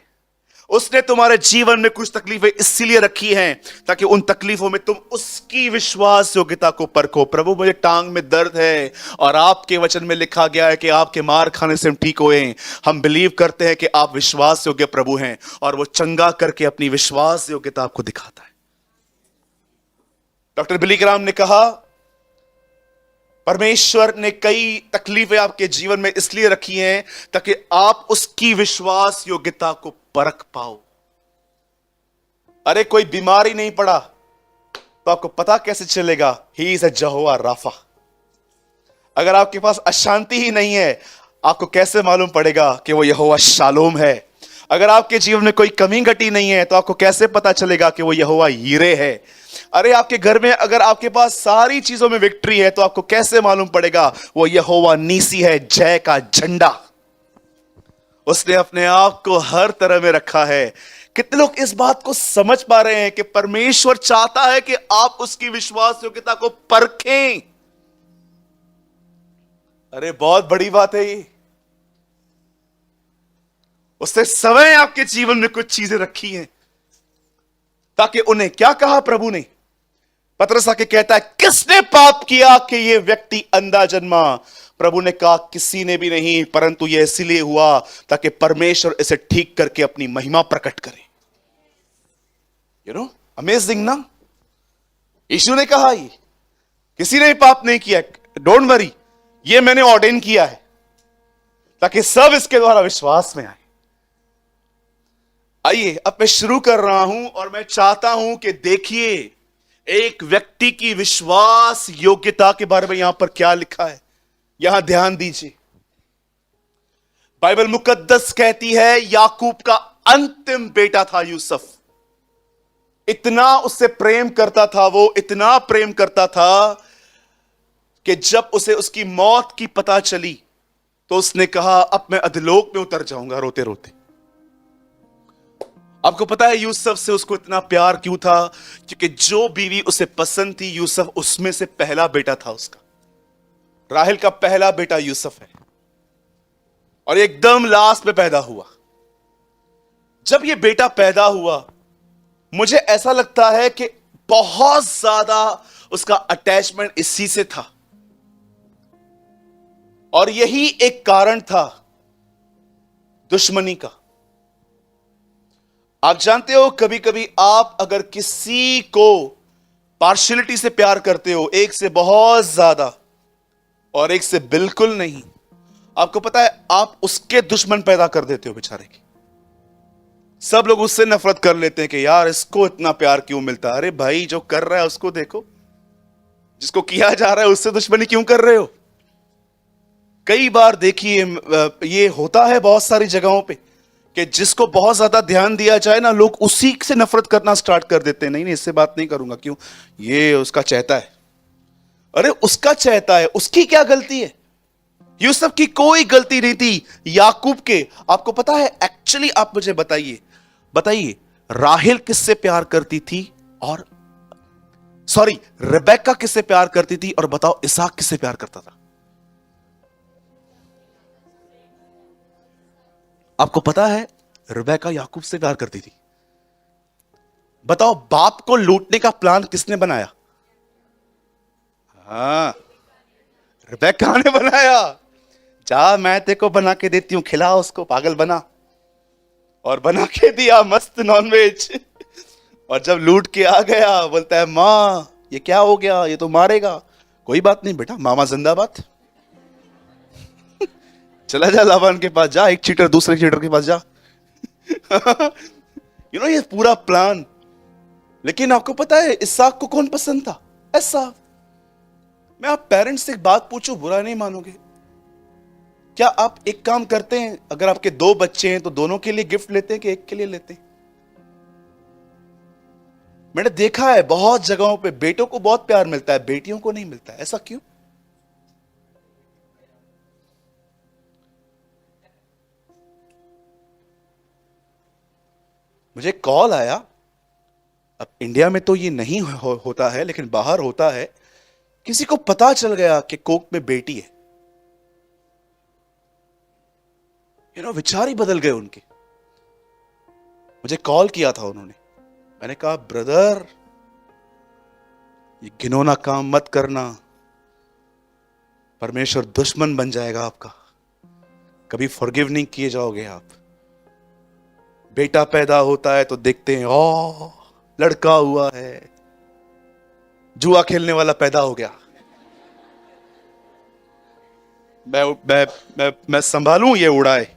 उसने तुम्हारे जीवन में कुछ तकलीफें इसलिए रखी हैं ताकि उन तकलीफों में तुम उसकी विश्वास योग्यता को परखो। प्रभु, मुझे टांग में दर्द है और आपके वचन में लिखा गया है कि आपके मार खाने से हम ठीक हुए हैं। हम बिलीव करते हैं कि आप विश्वास योग्य प्रभु हैं, और वो चंगा करके अपनी विश्वास योग्यता आपको दिखाता है। डॉक्टर बिली ग्राहम ने कहा, परमेश्वर ने कई तकलीफें आपके जीवन में इसलिए रखी हैं ताकि आप उसकी विश्वास योग्यता को परख पाओ। अरे कोई बीमारी नहीं पड़ा तो आपको पता कैसे चलेगा he is a Jehovah Rafa? अगर आपके पास अशांति ही नहीं है, आपको कैसे मालूम पड़ेगा कि वो यहोवा शालोम है? अगर आपके जीवन में कोई कमी घटी नहीं है तो आपको कैसे पता चलेगा कि वो यहोवा यीरे है? अरे आपके घर में अगर आपके पास सारी चीजों में विक्ट्री है तो आपको कैसे मालूम पड़ेगा वो यहोवा नीसी है, जय का झंडा। उसने अपने आप को हर तरह में रखा है। कितने लोग इस बात को समझ पा रहे हैं कि परमेश्वर चाहता है कि आप उसकी विश्वास योग्यता को परखें? अरे बहुत बड़ी बात है ये। उसने समय आपके जीवन में कुछ चीजें रखी हैं ताकि उन्हें, क्या कहा प्रभु ने? पतरस आके कहता है, किसने पाप किया कि ये व्यक्ति अंधा जन्मा? प्रभु ने कहा, किसी ने भी नहीं, परंतु यह इसलिए हुआ ताकि परमेश्वर इसे ठीक करके अपनी महिमा प्रकट करे। अमेजिंग ना? यीशु ने कहा, ये किसी ने पाप नहीं किया, डोंट वरी, ये मैंने ऑर्डेन किया है ताकि सब इसके द्वारा विश्वास में आए। आइए अब मैं शुरू कर रहा हूं और मैं चाहता हूं कि देखिए एक व्यक्ति की विश्वास योग्यता के बारे में यहां पर क्या लिखा है। यहां ध्यान दीजिए, बाइबल मुकद्दस कहती है याकूब का अंतिम बेटा था यूसुफ। इतना उससे प्रेम करता था वो, इतना प्रेम करता था कि जब उसे उसकी मौत की पता चली तो उसने कहा, अब मैं अधोलोक में उतर जाऊंगा रोते रोते। आपको पता है यूसुफ से उसको इतना प्यार क्यों था? क्योंकि जो बीवी उसे पसंद थी यूसुफ उसमें से पहला बेटा था उसका। राहेल का पहला बेटा यूसुफ है और एकदम लास्ट में पैदा हुआ। जब यह बेटा पैदा हुआ, मुझे ऐसा लगता है कि बहुत ज्यादा उसका अटैचमेंट इसी से था, और यही एक कारण था दुश्मनी का। आप जानते हो, कभी कभी आप अगर किसी को पार्शियलिटी से प्यार करते हो, एक से बहुत ज्यादा और एक से बिल्कुल नहीं, आपको पता है आप उसके दुश्मन पैदा कर देते हो बेचारे की। सब लोग उससे नफरत कर लेते हैं कि यार इसको इतना प्यार क्यों मिलता है। अरे भाई, जो कर रहा है उसको देखो, जिसको किया जा रहा है उससे दुश्मनी क्यों कर रहे हो? कई बार देखिए ये होता है बहुत सारी जगहों पे कि जिसको बहुत ज्यादा ध्यान दिया जाए ना, लोग उसी से नफरत करना स्टार्ट कर देते हैं। नहीं नहीं, इससे बात नहीं करूंगा, क्यों? ये उसका चहेता है। अरे उसका चहेता है, उसकी क्या गलती है? यूसुफ की कोई गलती नहीं थी। याकूब के, आपको पता है एक्चुअली, आप मुझे बताइए राहेल किससे प्यार करती थी, और सॉरी रेबेक्का किससे प्यार करती थी, और बताओ इसहाक किससे प्यार करता था? आपको पता है रेबेक्का याकूब से प्यार करती थी। बताओ बाप को लूटने का प्लान किसने बनाया? हाँ, रेबेक्का ने बनाया। जा, मैं तेरे को बना के देती हूं, खिला उसको, पागल बना। और बना के दिया मस्त नॉनवेज। और जब लूट के आ गया, बोलता है माँ ये क्या हो गया, ये तो मारेगा। कोई बात नहीं बेटा, मामा जिंदाबाद। चला जा लाबान के पास, जा, एक चीटर दूसरे चीटर के पास जा। ये पूरा प्लान। लेकिन आपको पता है इसहाक को कौन पसंद था? एसाव। मैं आप पेरेंट्स से एक बात पूछूं, बुरा नहीं मानोगे? क्या आप एक काम करते हैं, अगर आपके दो बच्चे हैं तो दोनों के लिए गिफ्ट लेते हैं कि एक के लिए लेते हैं? मैंने देखा है बहुत जगहों पे बेटों को बहुत प्यार मिलता है, बेटियों को नहीं मिलता है। ऐसा क्यों? मुझे कॉल आया, अब इंडिया में तो ये नहीं होता है लेकिन बाहर होता है। किसी को पता चल गया कि कोक में बेटी है, विचार ही बदल गए उनके। मुझे कॉल किया था उन्होंने, मैंने कहा ब्रदर ये घिनौना काम मत करना, परमेश्वर दुश्मन बन जाएगा आपका, कभी फॉरगिव नहीं किए जाओगे आप। बेटा पैदा होता है तो देखते हैं ओ लड़का हुआ है, जुआ खेलने वाला पैदा हो गया, मैं संभालूं ये उड़ाए।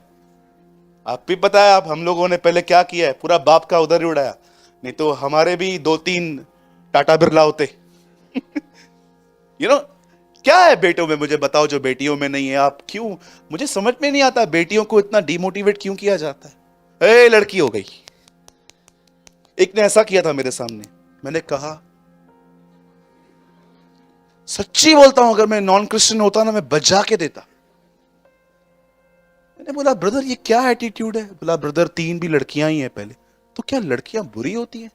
आप भी पता है, आप हम लोगों ने पहले क्या किया है, पूरा बाप का उधर ही उड़ाया, नहीं तो हमारे भी 2-3 टाटा बिरला होते। क्या है बेटों में, मुझे बताओ जो बेटियों में नहीं है। आप क्यों, मुझे समझ में नहीं आता बेटियों को इतना डिमोटिवेट क्यों किया जाता है। ए लड़की हो गई। एक ने ऐसा किया था मेरे सामने, मैंने कहा सच्ची बोलता हूं अगर मैं नॉन क्रिश्चियन होता ना मैं बजा के देता। मैंने बोला ब्रदर ये क्या एटीट्यूड है? बोला ब्रदर 3 भी लड़कियां ही हैं पहले। तो क्या लड़कियां बुरी होती हैं?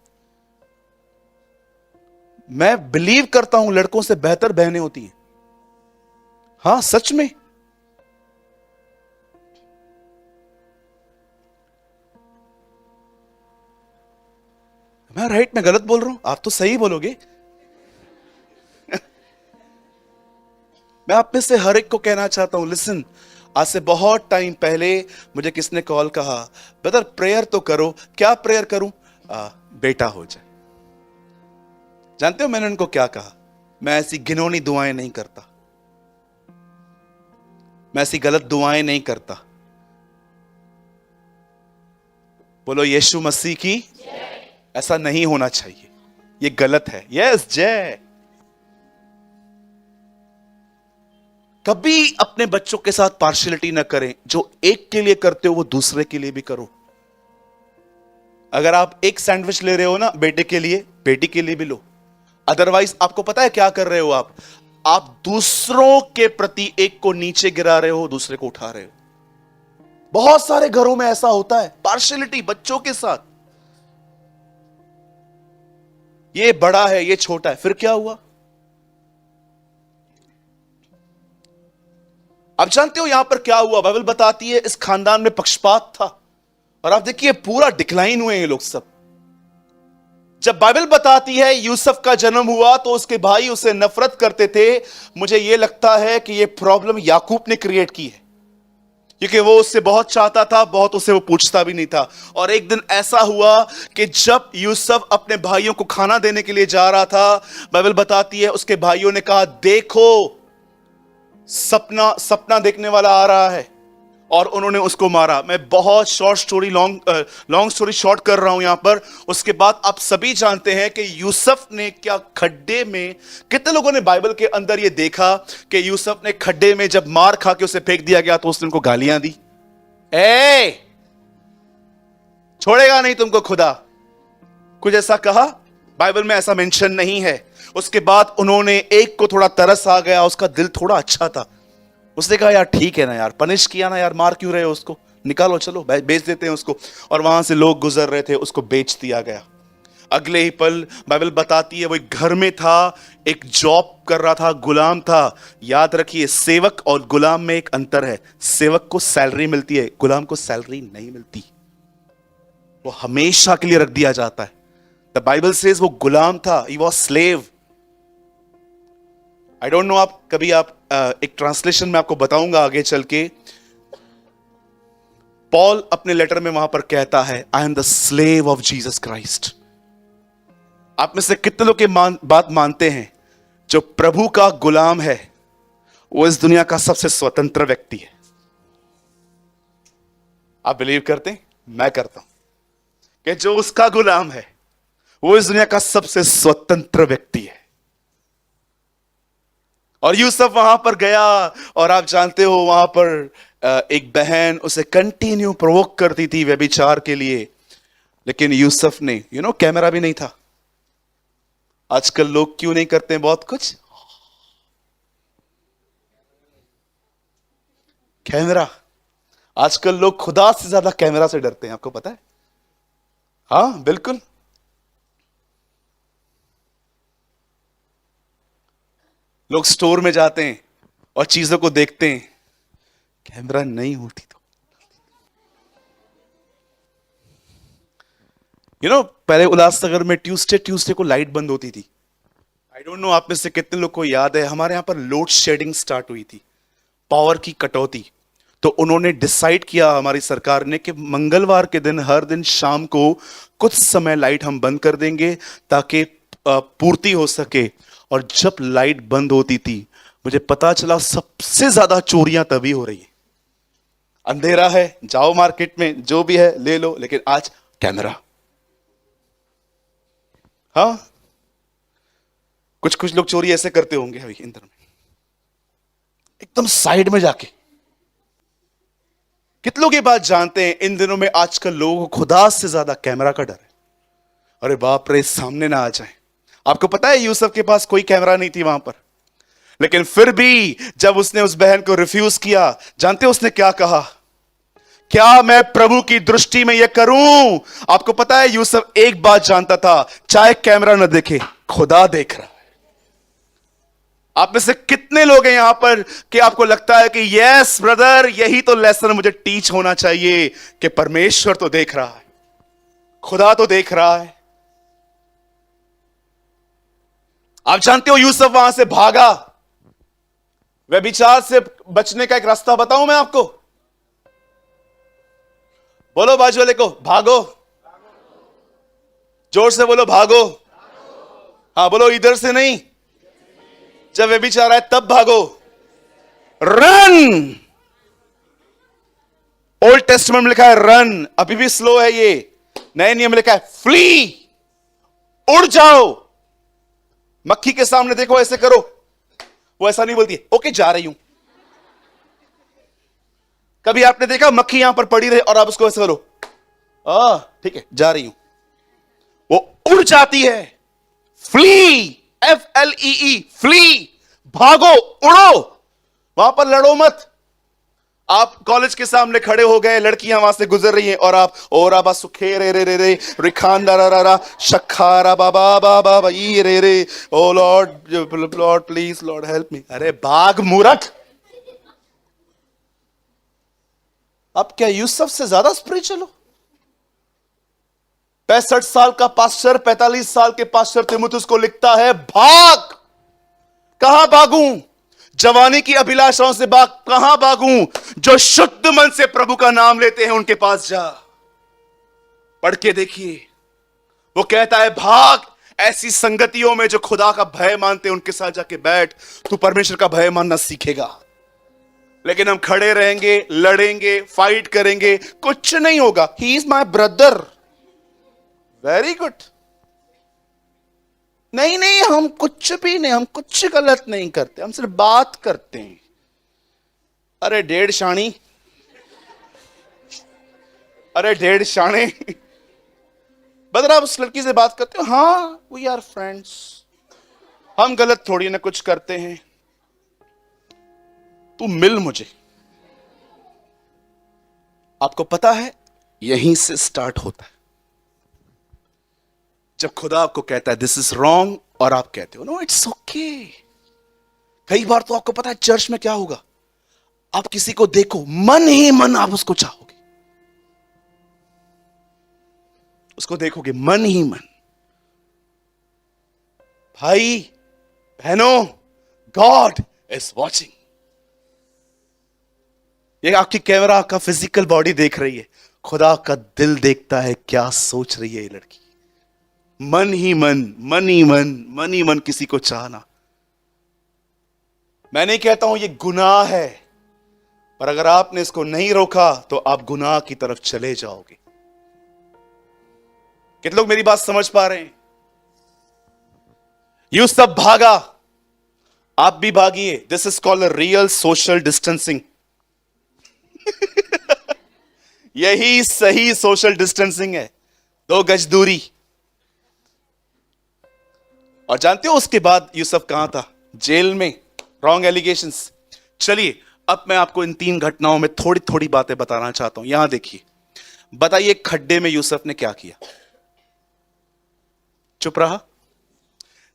मैं बिलीव करता हूं लड़कों से बेहतर बहनें होती हैं। हाँ सच में। मैं राइट में गलत बोल रहा हूं? आप तो सही बोलोगे। मैं आप में से हर एक को कहना चाहता हूं, लिसन, आज से बहुत टाइम पहले मुझे किसने कॉल कहा, ब्रदर प्रेयर तो करो। क्या प्रेयर करूं? बेटा हो जाए। जानते हो मैंने उनको क्या कहा? मैं ऐसी घिनौनी दुआएं नहीं करता, मैं ऐसी गलत दुआएं नहीं करता। बोलो यीशु मसीह की। ऐसा नहीं होना चाहिए, ये गलत है। यस जय। कभी अपने बच्चों के साथ पार्शियलिटी ना करें, जो एक के लिए करते हो वो दूसरे के लिए भी करो। अगर आप एक सैंडविच ले रहे हो ना बेटे के लिए, बेटी के लिए भी लो। अदरवाइज आपको पता है क्या कर रहे हो आप दूसरों के प्रति एक को नीचे गिरा रहे हो, दूसरे को उठा रहे हो। बहुत सारे घरों में ऐसा होता है, पार्शियलिटी बच्चों के साथ। ये बड़ा है ये छोटा है, फिर क्या हुआ? आप जानते हो यहां पर क्या हुआ? बाइबल बताती है इस खानदान में पक्षपात था, और आप देखिए पूरा डिक्लाइन हुए हैं लोग सब। जब बाइबल बताती है यूसुफ का जन्म हुआ तो उसके भाई उसे नफरत करते थे। मुझे यह लगता है कि यह प्रॉब्लम याकूब ने क्रिएट की है, क्योंकि वो उससे बहुत चाहता था, बहुत उसे वो पूछता भी नहीं था। और एक दिन ऐसा हुआ कि जब यूसुफ अपने भाइयों को खाना देने के लिए जा रहा था, बाइबल बताती है उसके भाइयों ने कहा देखो सपना सपना देखने वाला आ रहा है, और उन्होंने उसको मारा। मैं बहुत लॉन्ग स्टोरी शॉर्ट कर रहा हूं यहां पर। उसके बाद आप सभी जानते हैं कि यूसुफ ने क्या खड्डे में, कितने लोगों ने बाइबल के अंदर यह देखा कि यूसुफ ने खड्डे में जब मार खा के उसे फेंक दिया गया तो उसने उनको गालियां दी, ए छोड़ेगा नहीं तुमको खुदा, कुछ ऐसा कहा। बाइबल में ऐसा मेंशन नहीं है। उसके बाद उन्होंने, एक को थोड़ा तरस आ गया, उसका दिल थोड़ा अच्छा था, उसने कहा यार ठीक है ना यार, पनिश किया ना यार, मार क्यों रहे हो उसको, निकालो चलो बेच देते हैं उसको। और वहां से लोग गुजर रहे थे, उसको बेच दिया गया। अगले ही पल बाइबल बताती है वो एक घर में था, एक जॉब कर रहा था, गुलाम था। याद रखिए सेवक और गुलाम में एक अंतर है। सेवक को सैलरी मिलती है, गुलाम को सैलरी नहीं मिलती, वो हमेशा के लिए रख दिया जाता है। द बाइबल सेज वो गुलाम था, he was slave. I don't know, आप कभी एक ट्रांसलेशन में आपको बताऊंगा आगे चल के। पॉल अपने लेटर में वहां पर कहता है I am the slave of Jesus Christ. आप में से कितने लोग बात मानते हैं जो प्रभु का गुलाम है वो इस दुनिया का सबसे स्वतंत्र व्यक्ति है? आप बिलीव करते हैं? मैं करता हूं कि जो उसका गुलाम है वो इस दुनिया का सबसे स्वतंत्र व्यक्ति है। और यूसुफ वहां पर गया, और आप जानते हो वहां पर एक बहन उसे कंटिन्यू प्रोवोक करती थी व्यभिचार के लिए, लेकिन यूसुफ ने कैमरा भी नहीं था। आजकल लोग क्यों नहीं करते हैं बहुत कुछ? कैमरा। आजकल लोग खुदा से ज्यादा कैमरा से डरते हैं, आपको पता है? हाँ बिल्कुल। लोग स्टोर में जाते हैं और चीजों को देखते हैं, कैमरा नहीं होती तो पहले उल्लासनगर में ट्यूसडे ट्यूसडे को लाइट बंद होती थी। आई डोंट नो आप में से कितने लोग को याद है, हमारे यहां पर लोड शेडिंग स्टार्ट हुई थी, पावर की कटौती। तो उन्होंने डिसाइड किया, हमारी सरकार ने, कि मंगलवार के दिन हर दिन शाम को कुछ समय लाइट हम बंद कर देंगे ताकि पूर्ति हो सके। और जब लाइट बंद होती थी, मुझे पता चला सबसे ज्यादा चोरियां तभी हो रही है। अंधेरा है, जाओ मार्केट में जो भी है ले लो, लेकिन आज कैमरा। हाँ, कुछ कुछ लोग चोरी ऐसे करते होंगे अभी इंदर में, एकदम साइड में जाके। कितने लोग ये बात जानते हैं, इन दिनों में आजकल लोगों को खुदा से ज्यादा कैमरा का डर है। अरे बाप रे, सामने ना आ जाए। आपको पता है यूसुफ के पास कोई कैमरा नहीं थी वहां पर, लेकिन फिर भी जब उसने उस बहन को रिफ्यूज किया, जानते हो उसने क्या कहा? क्या मैं प्रभु की दृष्टि में यह करूं? आपको पता है यूसुफ एक बात जानता था, चाहे कैमरा न देखे, खुदा देख रहा है। आप में से कितने लोग हैं यहां पर कि आपको लगता है कि यस ब्रदर, यही तो लेसन मुझे टीच होना चाहिए कि परमेश्वर तो देख रहा है, खुदा तो देख रहा है। आप जानते हो यूसुफ वहां से भागा। व्यभिचार से बचने का एक रास्ता बताऊं मैं आपको? बोलो बाजू वाले को, भागो। जोर से बोलो, भागो। हाँ बोलो, इधर से नहीं, जब व्यभिचार आए तब भागो। रन। ओल्ड टेस्टमेंट में लिखा है रन, अभी भी स्लो है ये। नए नियम में लिखा है फ्ली, उड़ जाओ। मक्खी के सामने देखो, ऐसे करो, वो ऐसा नहीं बोलती है, ओके जा रही हूं। कभी आपने देखा मक्खी यहां पर पड़ी रहे और आप उसको ऐसे करो, ठीक है जा रही हूं, वो उड़ जाती है। फ्ली, FLEE, फ्ली, भागो, उड़ो, वहां पर लड़ो मत। आप कॉलेज के सामने खड़े हो गए, लड़कियां वहां से गुजर रही हैं और आप ओरा सुखे रे रे रे रे रिखान रा रा रा शखारा बाबा बाबा ई रे रे, oh Lord Lord please Lord help me. अरे भाग मूर्ख, अब क्या यूसुफ से ज्यादा स्पिरिचुअल हो? 65 साल का पास्टर 45 साल के पास्टर तीमुथियुस को लिखता है, भाग। कहां भागूं? जवानी की अभिलाषाओं से भाग, कहां भागूं? जो शुद्ध मन से प्रभु का नाम लेते हैं उनके पास जा। पढ़ के देखिए, वो कहता है भाग ऐसी संगतियों में जो खुदा का भय मानते हैं, उनके साथ जाके बैठ, तू परमेश्वर का भय मानना सीखेगा। लेकिन हम खड़े रहेंगे, लड़ेंगे, फाइट करेंगे, कुछ नहीं होगा। He is my brother, very good. नहीं नहीं, हम कुछ भी नहीं, हम कुछ गलत नहीं करते, हम सिर्फ बात करते हैं। अरे डेढ़ शाणी, अरे डेढ़ शाणे, बदर आप उस लड़की से बात करते हो, हाँ वी आर फ्रेंड्स, हम गलत थोड़ी ना कुछ करते हैं, तू मिल मुझे। आपको पता है यहीं से स्टार्ट होता है। जब खुदा आपको कहता है दिस इज रॉन्ग, और आप कहते हो नो इट्स ओके। कई बार तो आपको पता है चर्च में क्या होगा, आप किसी को देखो, मन ही मन आप उसको चाहोगे, उसको देखोगे मन ही मन। भाई बहनों, गॉड इज वॉचिंग। ये आपकी कैमरा, आपका फिजिकल बॉडी देख रही है, खुदा का दिल देखता है क्या सोच रही है ये लड़की। मन ही मन, मन ही मन, मन ही मन किसी को चाहना। मैं नहीं कहता हूं ये गुनाह है, पर अगर आपने इसको नहीं रोका तो आप गुनाह की तरफ चले जाओगे। कितने लोग मेरी बात समझ पा रहे हैं? यूसुफ भागा, आप भी भागिए। This is called real social distancing. यही सही सोशल डिस्टेंसिंग है, 2 गज दूरी। और जानते हो उसके बाद यूसुफ कहां था? जेल में, रॉन्ग एलिगेशंस। चलिए अब मैं आपको इन 3 घटनाओं में थोड़ी थोड़ी बातें बताना चाहता हूं। यहां देखिए, बताइए खड्डे में यूसुफ ने क्या किया? चुप रहा।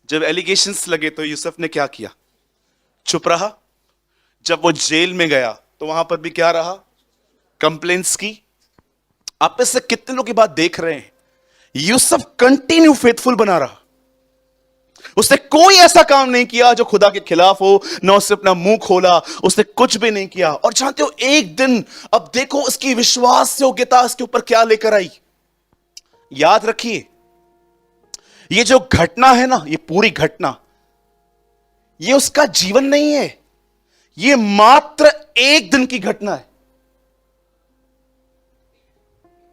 जब एलिगेशंस लगे तो यूसुफ ने क्या किया? चुप रहा। जब वो जेल में गया तो वहां पर भी क्या रहा? कंप्लेंट्स की। आप में से कितने लोग की बात देख रहे हैं, यूसुफ कंटिन्यू फेथफुल बना रहा। उसने कोई ऐसा काम नहीं किया जो खुदा के खिलाफ हो, ना उसने अपना मुंह खोला, उसने कुछ भी नहीं किया। और जानते हो एक दिन, अब देखो उसकी विश्वास योग्यता इसके ऊपर क्या लेकर आई। याद रखिए, ये जो घटना है ना, ये पूरी घटना, ये उसका जीवन नहीं है, ये मात्र एक दिन की घटना है।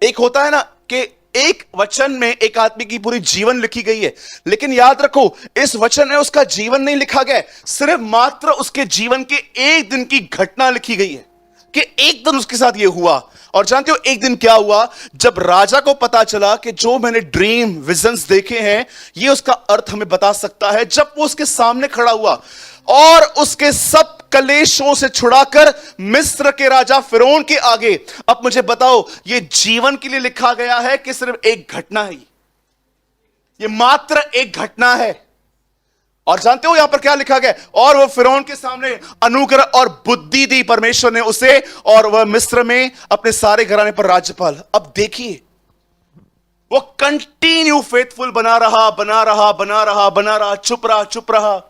एक होता है ना कि एक वचन में एक आदमी की पूरी जीवन लिखी गई है, लेकिन याद रखो इस वचन में उसका जीवन नहीं लिखा गया, सिर्फ मात्र उसके जीवन के एक दिन की घटना लिखी गई है कि एक दिन उसके साथ यह हुआ। और जानते हो एक दिन क्या हुआ? जब राजा को पता चला कि जो मैंने ड्रीम विजन्स देखे हैं ये उसका अर्थ हमें बता सकता है, जब वो उसके सामने खड़ा हुआ और उसके सब कलेशों से छुड़ाकर मिस्र के राजा फिरौन के आगे, अब मुझे बताओ ये जीवन के लिए लिखा गया है कि सिर्फ एक घटना है? ये मात्र एक घटना है। और जानते हो यहां पर क्या लिखा गया? और वह फिरौन के सामने अनुग्रह और बुद्धि दी परमेश्वर ने उसे, और वह मिस्र में अपने सारे घराने पर राज्यपाल। अब देखिए वो कंटिन्यू फेथफुल बना रहा, बना रहा, बना रहा, बना रहा, चुप रहा, चुप रहा।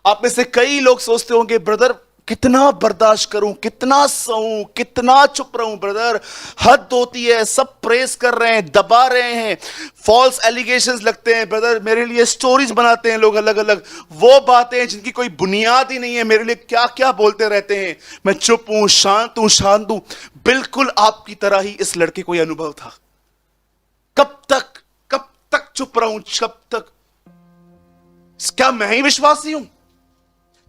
आप में से कई लोग सोचते होंगे ब्रदर कितना बर्दाश्त करूं, कितना सहूं, कितना चुप रहूं ब्रदर, हद होती है, सब प्रेस कर रहे हैं, दबा रहे हैं, फॉल्स एलिगेशंस लगते हैं ब्रदर, मेरे लिए स्टोरीज बनाते हैं लोग अलग अलग, वो बातें जिनकी कोई बुनियाद ही नहीं है, मेरे लिए क्या क्या बोलते रहते हैं, मैं चुप हूं, शांत हूं, शांत हूं। बिल्कुल आपकी तरह ही इस लड़के को यह अनुभव था। कब तक चुप रहूं, कब तक? क्या मैं ही विश्वासी हूं?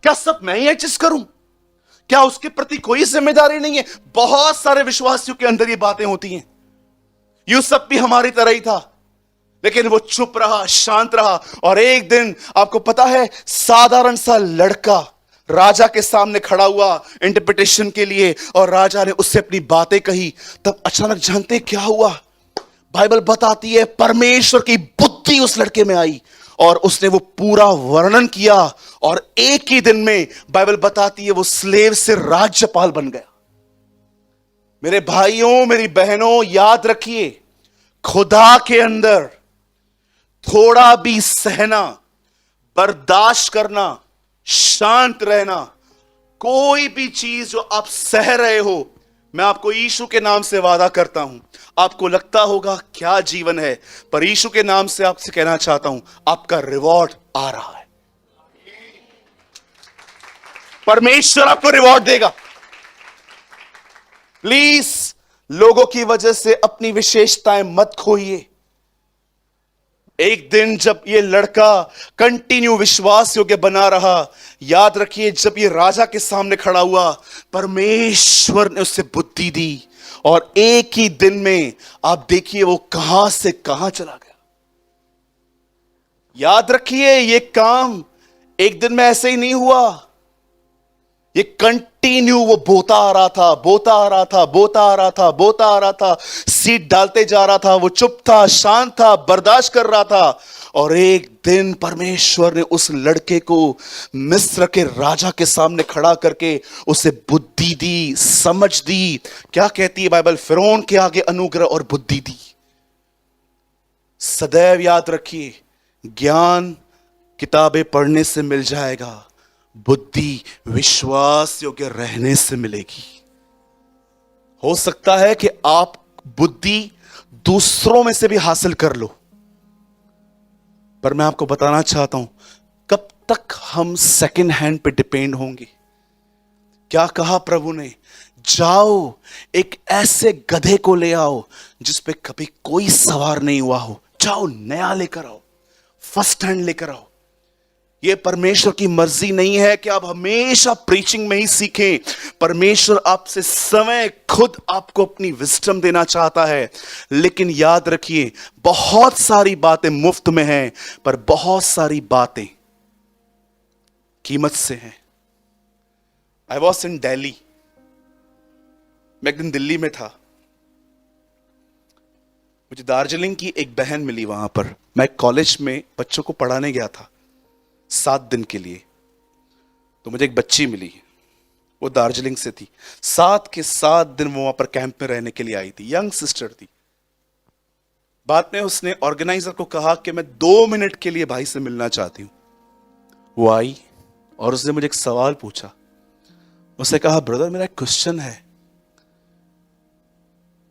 क्या सब मैं ही एडजस्ट करूं? क्या उसके प्रति कोई जिम्मेदारी नहीं है? बहुत सारे विश्वासियों के अंदर ये बातें होती हैं। यूसुफ भी हमारी तरह ही था, लेकिन वो चुप रहा, शांत रहा। और एक दिन आपको पता है, साधारण सा लड़का राजा के सामने खड़ा हुआ इंटरप्रिटेशन के लिए, और राजा ने उससे अपनी बातें कही। तब अचानक जानते क्या हुआ? बाइबल बताती है परमेश्वर की बुद्धि उस लड़के में आई और उसने वो पूरा वर्णन किया, और एक ही दिन में बाइबल बताती है वो स्लेव से राज्यपाल बन गया। मेरे भाइयों, मेरी बहनों, याद रखिए खुदा के अंदर थोड़ा भी सहना, बर्दाश्त करना, शांत रहना, कोई भी चीज जो आप सह रहे हो, मैं आपको यीशु के नाम से वादा करता हूं, आपको लगता होगा क्या जीवन है, पर यीशु के नाम से आपसे कहना चाहता हूं आपका रिवॉर्ड आ रहा है। परमेश्वर आपको रिवॉर्ड देगा। प्लीज लोगों की वजह से अपनी विशेषताएं मत खोइए। एक दिन जब ये लड़का कंटिन्यू विश्वास योग्य बना रहा, याद रखिए जब ये राजा के सामने खड़ा हुआ, परमेश्वर ने उसे बुद्धि दी, और एक ही दिन में आप देखिए वो कहां से कहां चला गया। याद रखिए ये काम एक दिन में ऐसे ही नहीं हुआ, ये कंटिन्यू वो बोता आ रहा था, बोता आ रहा था, बोता आ रहा था, बोता आ रहा था, सीट डालते जा रहा था, वो चुप था, शांत था, बर्दाश्त कर रहा था। और एक दिन परमेश्वर ने उस लड़के को मिस्र के राजा के सामने खड़ा करके उसे बुद्धि दी, समझ दी। क्या कहती है बाइबल? फिरौन के आगे अनुग्रह और बुद्धि दी। सदैव याद रखिए ज्ञान किताबें पढ़ने से मिल जाएगा, बुद्धि विश्वास योग्य रहने से मिलेगी। हो सकता है कि आप बुद्धि दूसरों में से भी हासिल कर लो, पर मैं आपको बताना चाहता हूं कब तक हम सेकंड हैंड पे डिपेंड होंगे। क्या कहा प्रभु ने? जाओ एक ऐसे गधे को ले आओ जिस पे कभी कोई सवार नहीं हुआ हो, जाओ नया लेकर आओ, फर्स्ट हैंड लेकर आओ। ये परमेश्वर की मर्जी नहीं है कि आप हमेशा प्रीचिंग में ही सीखें। परमेश्वर आपसे समय खुद आपको अपनी विजडम देना चाहता है। लेकिन याद रखिए, बहुत सारी बातें मुफ्त में हैं, पर बहुत सारी बातें कीमत से हैं। आई वॉज इन दिल्ली, मैं एक दिन दिल्ली में था। मुझे दार्जिलिंग की एक बहन मिली वहां पर। मैं कॉलेज में बच्चों को पढ़ाने गया था 7 दिन के लिए। तो मुझे एक बच्ची मिली, वो दार्जिलिंग से थी। 7 के 7 दिन वो वहां पर कैंप में रहने के लिए आई थी। यंग सिस्टर थी। बाद में उसने ऑर्गेनाइजर को कहा कि मैं 2 मिनट के लिए भाई से मिलना चाहती हूं। वो आई और उसने मुझे एक सवाल पूछा। उसने कहा, ब्रदर मेरा एक क्वेश्चन है।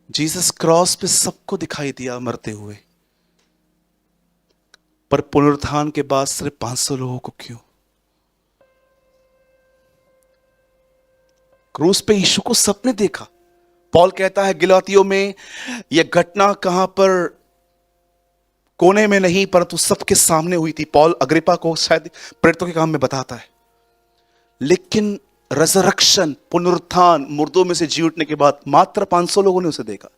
जीसस क्रॉस पे सबको दिखाई दिया मरते हुए, पर पुनरुत्थान के बाद सिर्फ 500 लोगों को क्यों? क्रूस पे यीशु को सबने देखा। पॉल कहता है गलातियों में, यह घटना कहां पर कोने में नहीं परंतु सबके सामने हुई थी। पॉल अग्रिपा को शायद प्रेरितों के काम में बताता है। लेकिन रेजरेक्शन, पुनरुत्थान, मुर्दों में से जी उठने के बाद मात्र 500 लोगों ने उसे देखा।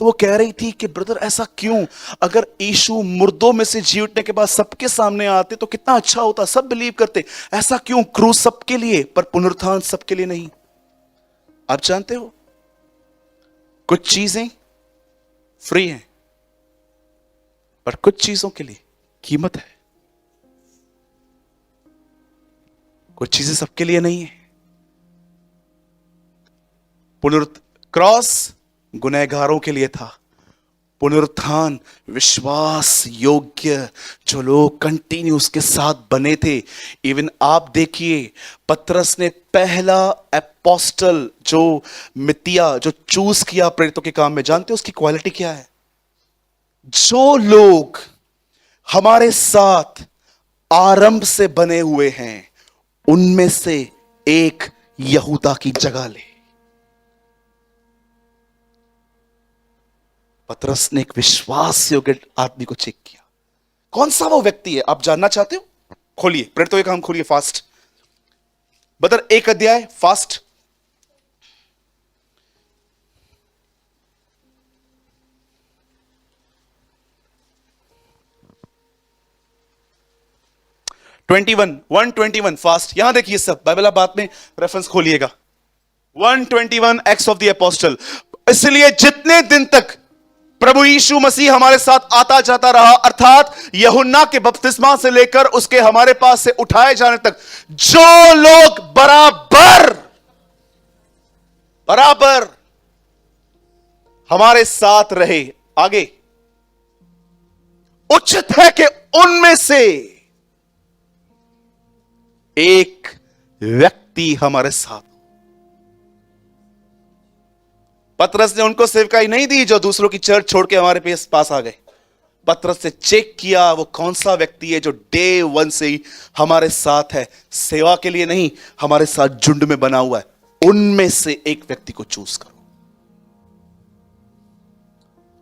तो वो कह रही थी कि ब्रदर ऐसा क्यों? अगर यीशु मुर्दों में से जी उठने के बाद सबके सामने आते तो कितना अच्छा होता, सब बिलीव करते। ऐसा क्यों? क्रूस सबके लिए पर पुनरुत्थान सबके लिए नहीं। आप जानते हो, कुछ चीजें फ्री हैं, पर कुछ चीजों के लिए कीमत है। कुछ चीजें सबके लिए नहीं है। क्रॉस गुनहगारों के लिए था, पुनरुत्थान विश्वास योग्य जो लोग कंटिन्यू उसके साथ बने थे। इवन आप देखिए, पतरस ने पहला एपोस्टल जो मितिया जो चूज किया प्रेरितों के काम में, जानते हो उसकी क्वालिटी क्या है? जो लोग हमारे साथ आरंभ से बने हुए हैं, उनमें से एक यहूदा की जगह ले। पतरस ने एक विश्वास योग्य आदमी को चेक किया। कौन सा वो व्यक्ति है आप जानना चाहते हो? खोलिए प्रेरितों के काम, खोलिए फास्ट। बदर 1 अध्याय फास्ट। Twenty one fast. यहां देखिए सब बाइबल, बात में रेफरेंस खोलिएगा। 121 एक्ट्स ऑफ द एपोस्टल। इसलिए जितने दिन तक प्रभु यीशु मसीह हमारे साथ आता जाता रहा, अर्थात यूहन्ना के बपतिस्मा से लेकर उसके हमारे पास से उठाए जाने तक, जो लोग बराबर हमारे साथ रहे, आगे उचित है कि उनमें से एक व्यक्ति हमारे साथ। पतरस ने उनको सेवकाई नहीं दी जो दूसरों की चर्च छोड़ के हमारे पास आ गए। पतरस से चेक किया वो कौन सा व्यक्ति है जो डे 1 से ही हमारे साथ है, सेवा के लिए नहीं, हमारे साथ झुंड में बना हुआ है। उनमें से एक व्यक्ति को चूज करो।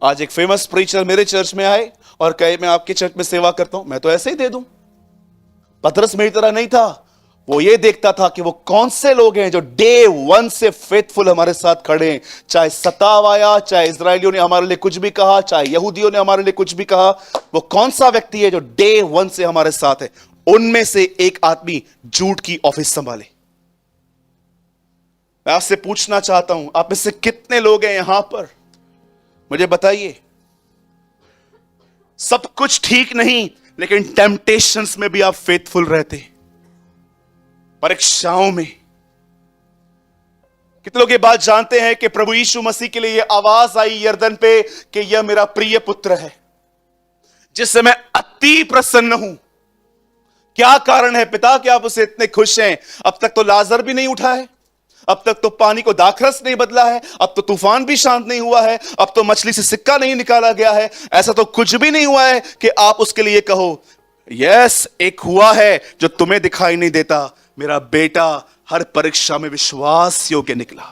आज एक फेमस प्रीचर मेरे चर्च में आए और कहे मैं आपके चर्च में सेवा करता हूं, मैं तो ऐसे ही दे दूं। पतरस मेरी तरह नहीं था। वो ये देखता था कि वो कौन से लोग हैं जो डे 1 से फेथफुल हमारे साथ खड़े हैं। चाहे सताव आया, चाहे इजरायलियों ने हमारे लिए कुछ भी कहा, चाहे यहूदियों ने हमारे लिए कुछ भी कहा, वो कौन सा व्यक्ति है जो डे 1 से हमारे साथ है। उनमें से एक आदमी झूठ की ऑफिस संभाले। मैं आपसे पूछना चाहता हूं, आप में से कितने लोग हैं यहां पर, मुझे बताइए। सब कुछ ठीक नहीं, लेकिन टेम्पटेशंस में भी आप फेथफुल रहते हैं। परीक्षाओं में कितने लोग ये बात जानते हैं कि प्रभु यीशु मसीह के लिए ये आवाज आई यरदन पे कि यह मेरा प्रिय पुत्र है जिससे मैं अति प्रसन्न हूं। क्या कारण है पिता कि आप उसे इतने खुश हैं? अब तक तो लाजर भी नहीं उठा है, अब तक तो पानी को दाखरस नहीं बदला है, अब तो तूफान भी शांत नहीं हुआ है, अब तो मछली से सिक्का नहीं निकाला गया है, ऐसा तो कुछ भी नहीं हुआ है कि आप उसके लिए कहो यस। एक हुआ है जो तुम्हें दिखाई नहीं देता, मेरा बेटा हर परीक्षा में विश्वास योग्य निकला।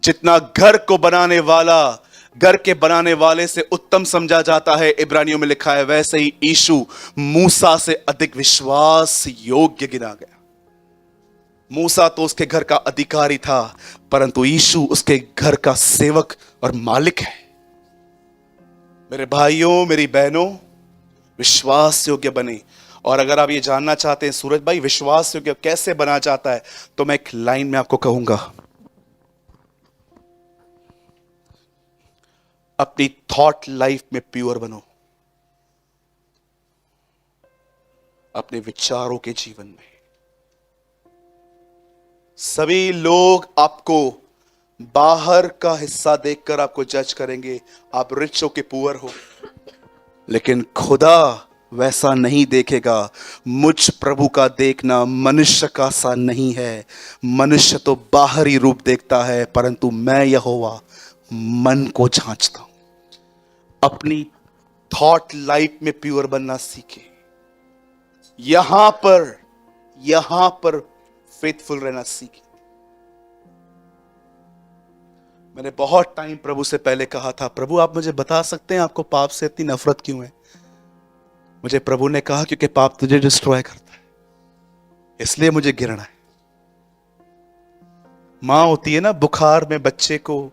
जितना घर को बनाने वाला घर के बनाने वाले से उत्तम समझा जाता है, इब्रानियों में लिखा है, वैसे ही यीशु मूसा से अधिक विश्वास योग्य गिना गया। मूसा तो उसके घर का अधिकारी था, परंतु यीशु उसके घर का सेवक और मालिक है। मेरे भाइयों, मेरी बहनों, विश्वास योग्य बने। और अगर आप ये जानना चाहते हैं सूरज भाई विश्वास योग्य कैसे बना जाता है, तो मैं एक लाइन में आपको कहूंगा, अपनी थॉट लाइफ में प्योर बनो, अपने विचारों के जीवन में। सभी लोग आपको बाहर का हिस्सा देखकर आपको जज करेंगे, आप रिच हो के पुअर हो, लेकिन खुदा वैसा नहीं देखेगा। मुझ प्रभु का देखना मनुष्य का सा नहीं है। मनुष्य तो बाहरी रूप देखता है, परंतु मैं यहोवा मन को जांचता हूं। अपनी थॉट लाइफ में प्योर बनना सीखे, यहां पर फेथफुल रहना सीखे। मैंने बहुत टाइम प्रभु से पहले कहा था, प्रभु आप मुझे बता सकते हैं आपको पाप से इतनी नफरत क्यों है? मुझे प्रभु ने कहा क्योंकि पाप तुझे डिस्ट्रॉय करता है, इसलिए मुझे गिरना है। मां होती है ना, बुखार में बच्चे को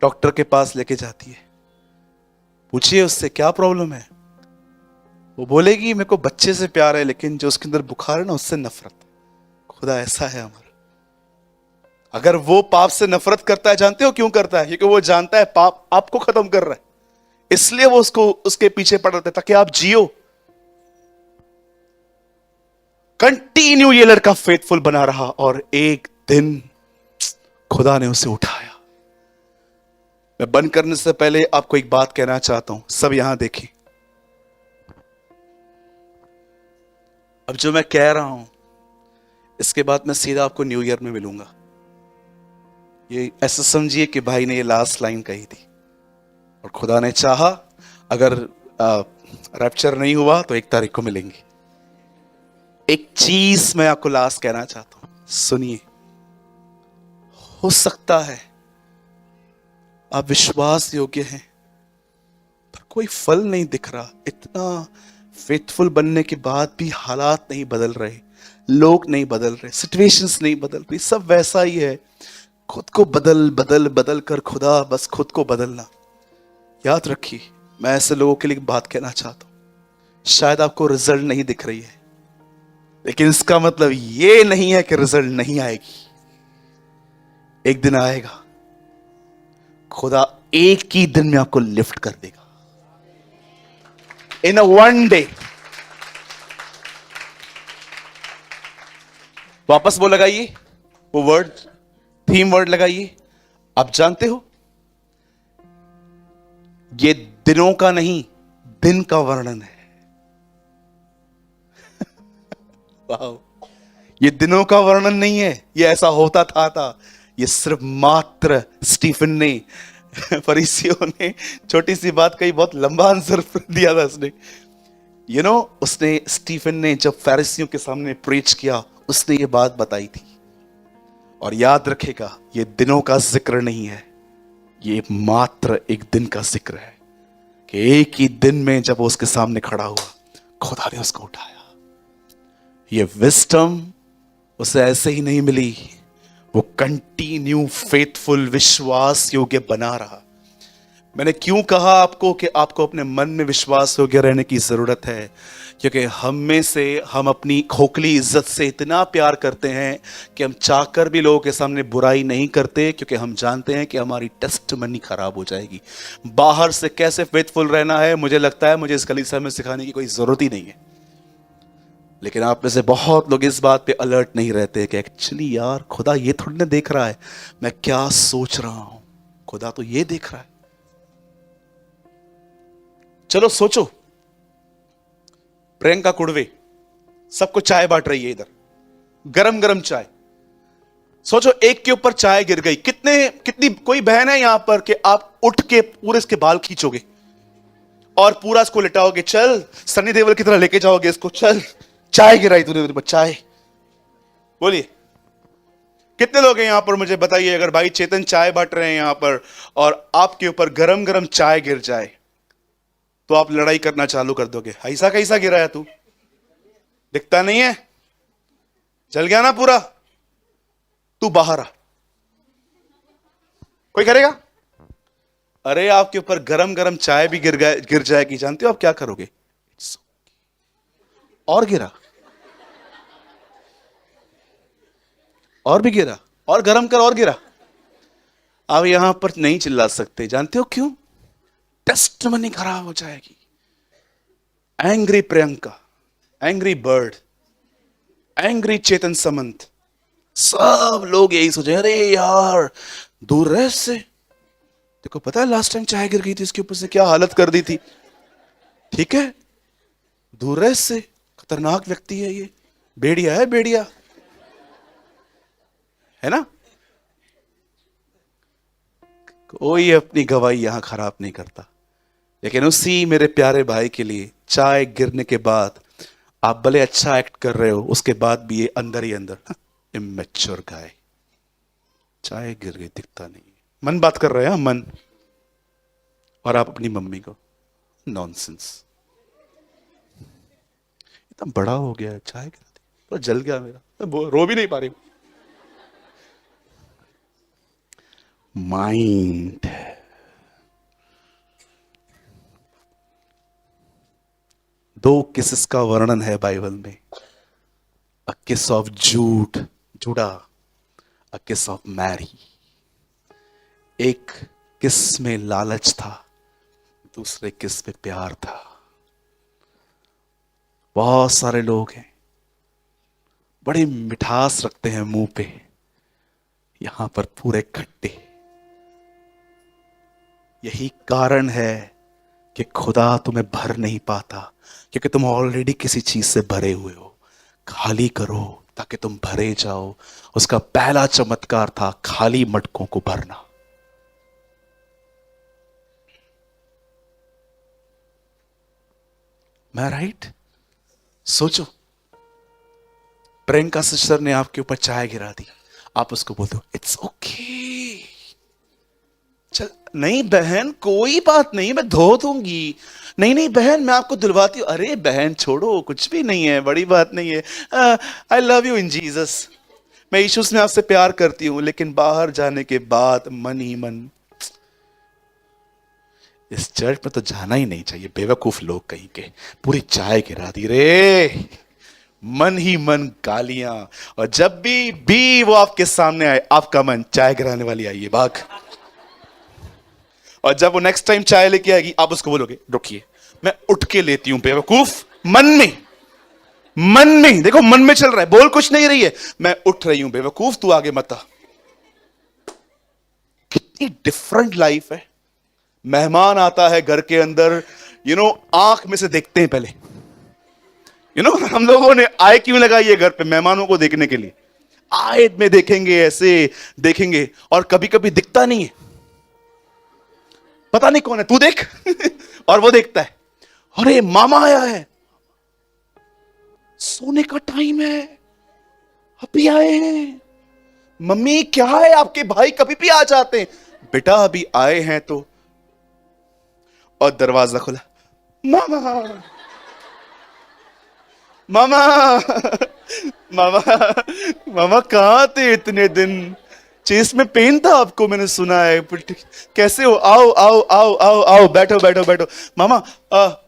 डॉक्टर के पास लेके जाती है, पूछिए उससे क्या प्रॉब्लम है, वो बोलेगी मेरे को बच्चे से प्यार है, लेकिन जो उसके अंदर बुखार है ना उससे नफरत है। खुदा ऐसा है हमारा। अगर वो पाप से नफरत करता है, जानते हो क्यों करता है? क्योंकि वो जानता है पाप आपको खत्म कर रहा है, इसलिए वो उसको उसके पीछे पड़ रहे ताकि आप जियो। कंटिन्यू ये लड़का फेथफुल बना रहा और एक दिन खुदा ने उसे उठाया। मैं बंद करने से पहले आपको एक बात कहना चाहता हूं, सब यहां देखिए। अब जो मैं कह रहा हूं इसके बाद मैं सीधा आपको न्यू ईयर में मिलूंगा। ये ऐसा समझिए कि भाई ने ये लास्ट लाइन कही थी और खुदा ने चाहा अगर रैप्चर नहीं हुआ तो 1 तारीख को मिलेंगे। एक चीज मैं आपको लास्ट कहना चाहता हूं, सुनिए। हो सकता है आप विश्वास योग्य हैं पर कोई फल नहीं दिख रहा, इतना फेथफुल बनने के बाद भी हालात नहीं बदल रहे, लोग नहीं बदल रहे, सिचुएशंस नहीं बदल रही, सब वैसा ही है। खुद को बदल बदल बदल कर खुदा बस खुद को बदलना। याद रखिए, मैं ऐसे लोगों के लिए बात कहना चाहता हूं, शायद आपको रिजल्ट नहीं दिख रही है, लेकिन इसका मतलब ये नहीं है कि रिजल्ट नहीं आएगी। एक दिन आएगा, खुदा एक ही दिन में आपको लिफ्ट कर देगा, इन अ वन डे। वापस वो लगाइए, वो वर्ड, थीम वर्ड लगाइए। आप जानते हो ये दिनों का नहीं, दिन का वर्णन है। वाह, ये दिनों का वर्णन नहीं है, ये ऐसा होता था। ये सिर्फ मात्र स्टीफन ने, फरीसियों ने छोटी सी बात कही, बहुत लंबा आंसर दिया था उसने। उसने, स्टीफन ने जब फरीसियों के सामने प्रीच किया, उसने ये बात बताई थी। और याद रखेगा, ये दिनों का जिक्र नहीं है, ये मात्र एक दिन का जिक्र है कि एक ही दिन में जब वो उसके सामने खड़ा हुआ, खुदा ने उसको उठाया। ये विस्डम उसे ऐसे ही नहीं मिली, वो कंटिन्यू फेथफुल, विश्वास योग्य बना रहा। मैंने क्यों कहा आपको कि आपको अपने मन में विश्वास योग्य रहने की जरूरत है? क्योंकि हम अपनी खोखली इज्जत से इतना प्यार करते हैं कि हम चाहकर भी लोगों के सामने बुराई नहीं करते, क्योंकि हम जानते हैं कि हमारी टेस्टमनी खराब हो जाएगी। बाहर से कैसे फेथफुल रहना है, मुझे लगता है मुझे इस कलीसिया में सिखाने की कोई जरूरत ही नहीं है। लेकिन आप में से बहुत लोग इस बात पे अलर्ट नहीं रहते कि एक्चुअली यार खुदा ये थोड़ी ना देख रहा है मैं क्या सोच रहा हूं, खुदा तो ये देख रहा है। चलो सोचो, प्रियंका कुड़वे सबको चाय बांट रही है इधर, गरम गरम चाय। सोचो एक के ऊपर चाय गिर गई, कितनी कोई बहन है यहां पर कि आप उठ के पूरे इसके बाल खींचोगे और पूरा इसको लिटाओगे, चल सनी देओल की तरह लेके जाओगे इसको, चल चाय गिराई तूने, चाय। बोलिए, कितने लोग हैं यहां पर, मुझे बताइए, अगर भाई चेतन चाय बांट रहे हैं यहां पर और आपके ऊपर गरम गरम चाय गिर जाए तो आप लड़ाई करना चालू कर दोगे? ऐसा कैसा गिरा है तू, दिखता नहीं है, जल गया ना पूरा, तू बाहर आ, कोई करेगा? अरे आपके ऊपर गरम गरम चाय भी गिर जाएगी, जानते हो आप क्या करोगे? और गिरा, और भी गिरा, और गरम कर, और गिरा। आप यहां पर नहीं चिल्ला सकते, जानते हो क्यों? टेस्ट मनी खराब हो जाएगी। Angry Priyanka, angry bird, angry Chetan Samant, सब लोग यही सोचे, अरे यार दूर रह इससे। देखो पता है लास्ट टाइम चाय गिर गई थी इसके ऊपर से, क्या हालत कर दी थी। ठीक है, दूर रह इससे, खतरनाक व्यक्ति है ये, भेड़िया है, भेड़िया है ना। कोई अपनी गवाही यहां खराब नहीं करता, लेकिन उसी मेरे प्यारे भाई के लिए चाय गिरने के बाद आप भले अच्छा एक्ट कर रहे हो, उसके बाद भी ये अंदर ही अंदर इमेच्योर गाय, चाय गिर गई दिखता नहीं, मन बात कर रहे हैं मन, और आप अपनी मम्मी को नॉनसेंस, इतना बड़ा हो गया है, चाय गिरा दी तो जल गया मेरा, मैं रो भी नहीं पा रही। माइंड, दो किसेस का वर्णन है बाइबल में, अ किस ऑफ जूड, जुड़ा, अ किस ऑफ मैरी। एक किस में लालच था, दूसरे किस में प्यार था। बहुत सारे लोग हैं बड़ी मिठास रखते हैं मुंह पे, यहां पर पूरे खट्टे। यही कारण है कि खुदा तुम्हें भर नहीं पाता, क्योंकि तुम ऑलरेडी किसी चीज से भरे हुए हो। खाली करो ताकि तुम भरे जाओ। उसका पहला चमत्कार था खाली मटकों को भरना। मैं राइट? सोचो, प्रियंका सिस्टर ने आपके ऊपर चाय गिरा दी, आप उसको बोलते हो इट्स ओके, चल नहीं बहन कोई बात नहीं, मैं धो दूंगी, नहीं नहीं बहन मैं आपको धुलवाती हूं। अरे बहन छोड़ो, कुछ भी नहीं है, बड़ी बात नहीं है, I love you in Jesus, मैं यीशु में आपसे प्यार करती हूं। लेकिन बाहर जाने के बाद मन ही मन, इस चर्च में तो जाना ही नहीं चाहिए, बेवकूफ लोग कहीं के, पूरी चाय गिरा दी रे, मन ही मन गालियां। और जब भी वो आपके सामने आए, आपका मन चाय गिराने वाली आई है भाग। और जब वो नेक्स्ट टाइम चाय लेके आएगी, आप उसको बोलोगे रुकिए मैं उठ के लेती हूं बेवकूफ। मन में, मन में देखो, मन में चल रहा है, बोल कुछ नहीं रही है, मैं उठ रही हूं बेवकूफ, तू आगे मत आ। कितनी डिफरेंट लाइफ है। मेहमान आता है घर के अंदर, आंख में से देखते हैं पहले, हम लोगों ने आय क्यों लगाई है घर पे? मेहमानों को देखने के लिए। आय में देखेंगे, ऐसे देखेंगे, और कभी कभी दिखता नहीं है, पता नहीं कौन है, तू देख और वो देखता है, अरे मामा आया है, सोने का टाइम है, अभी आए हैं। मम्मी क्या है, आपके भाई कभी भी आ जाते हैं। बेटा अभी आए हैं तो, और दरवाजा खुला, मामा मामा मामा मामा कहां थे इतने दिन? चेस्ट में पेन था आपको, मैंने सुना है, कैसे हो? आओ आओ आओ आओ आओ, बैठो बैठो बैठो। मामा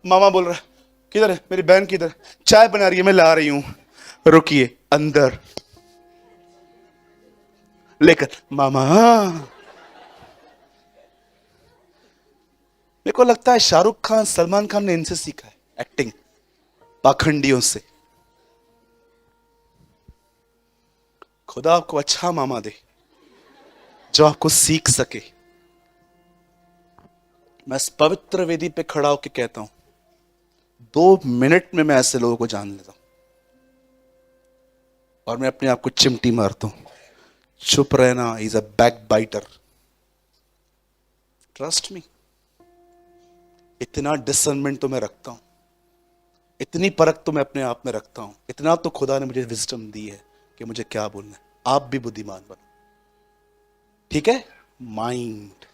मामा बोल रहा है, किधर है मेरी बहन, किधर? चाय बना रही है, मैं ला रही हूं, रुकिए। अंदर लेकर, मामा। मेरे को लगता है शाहरुख खान, सलमान खान ने इनसे सीखा है एक्टिंग, पाखंडियों से। खुदा आपको अच्छा मामा दे जो आपको सीख सके। मैं इस पवित्र वेदी पे खड़ा होकर कहता हूं, 2 मिनट में मैं ऐसे लोगों को जान लेता हूं, और मैं अपने आप को चिमटी मारता हूं, चुप रहना, is a back biter, trust me. इतना डिसर्नमेंट तो मैं रखता हूं, इतनी परख तो मैं अपने आप में रखता हूं, इतना तो खुदा ने मुझे विजडम दी है कि मुझे क्या बोलना है। आप भी बुद्धिमान बनो। ठीक है, माइंड,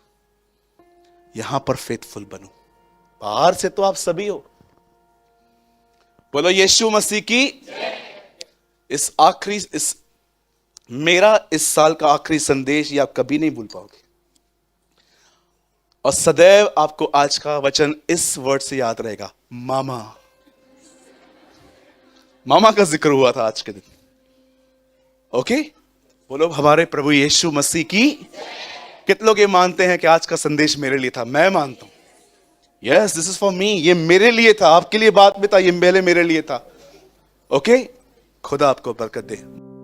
यहां पर फेथफुल बनो। बाहर से तो आप सभी हो। बोलो यीशु मसीह की। इस मेरा इस साल का आखिरी संदेश ये आप कभी नहीं भूल पाओगे, और सदैव आपको आज का वचन इस वर्ड से याद रहेगा, मामा। मामा का जिक्र हुआ था आज के दिन। ओके, बोलो हमारे प्रभु यीशु मसीह की। कितने लोग ये मानते हैं कि आज का संदेश मेरे लिए था? मैं मानता हूं, yes, this is for me. ये मेरे लिए था, आपके लिए बात में था, ये पहले मेरे लिए था। ओके, खुदा आपको बरकत दे।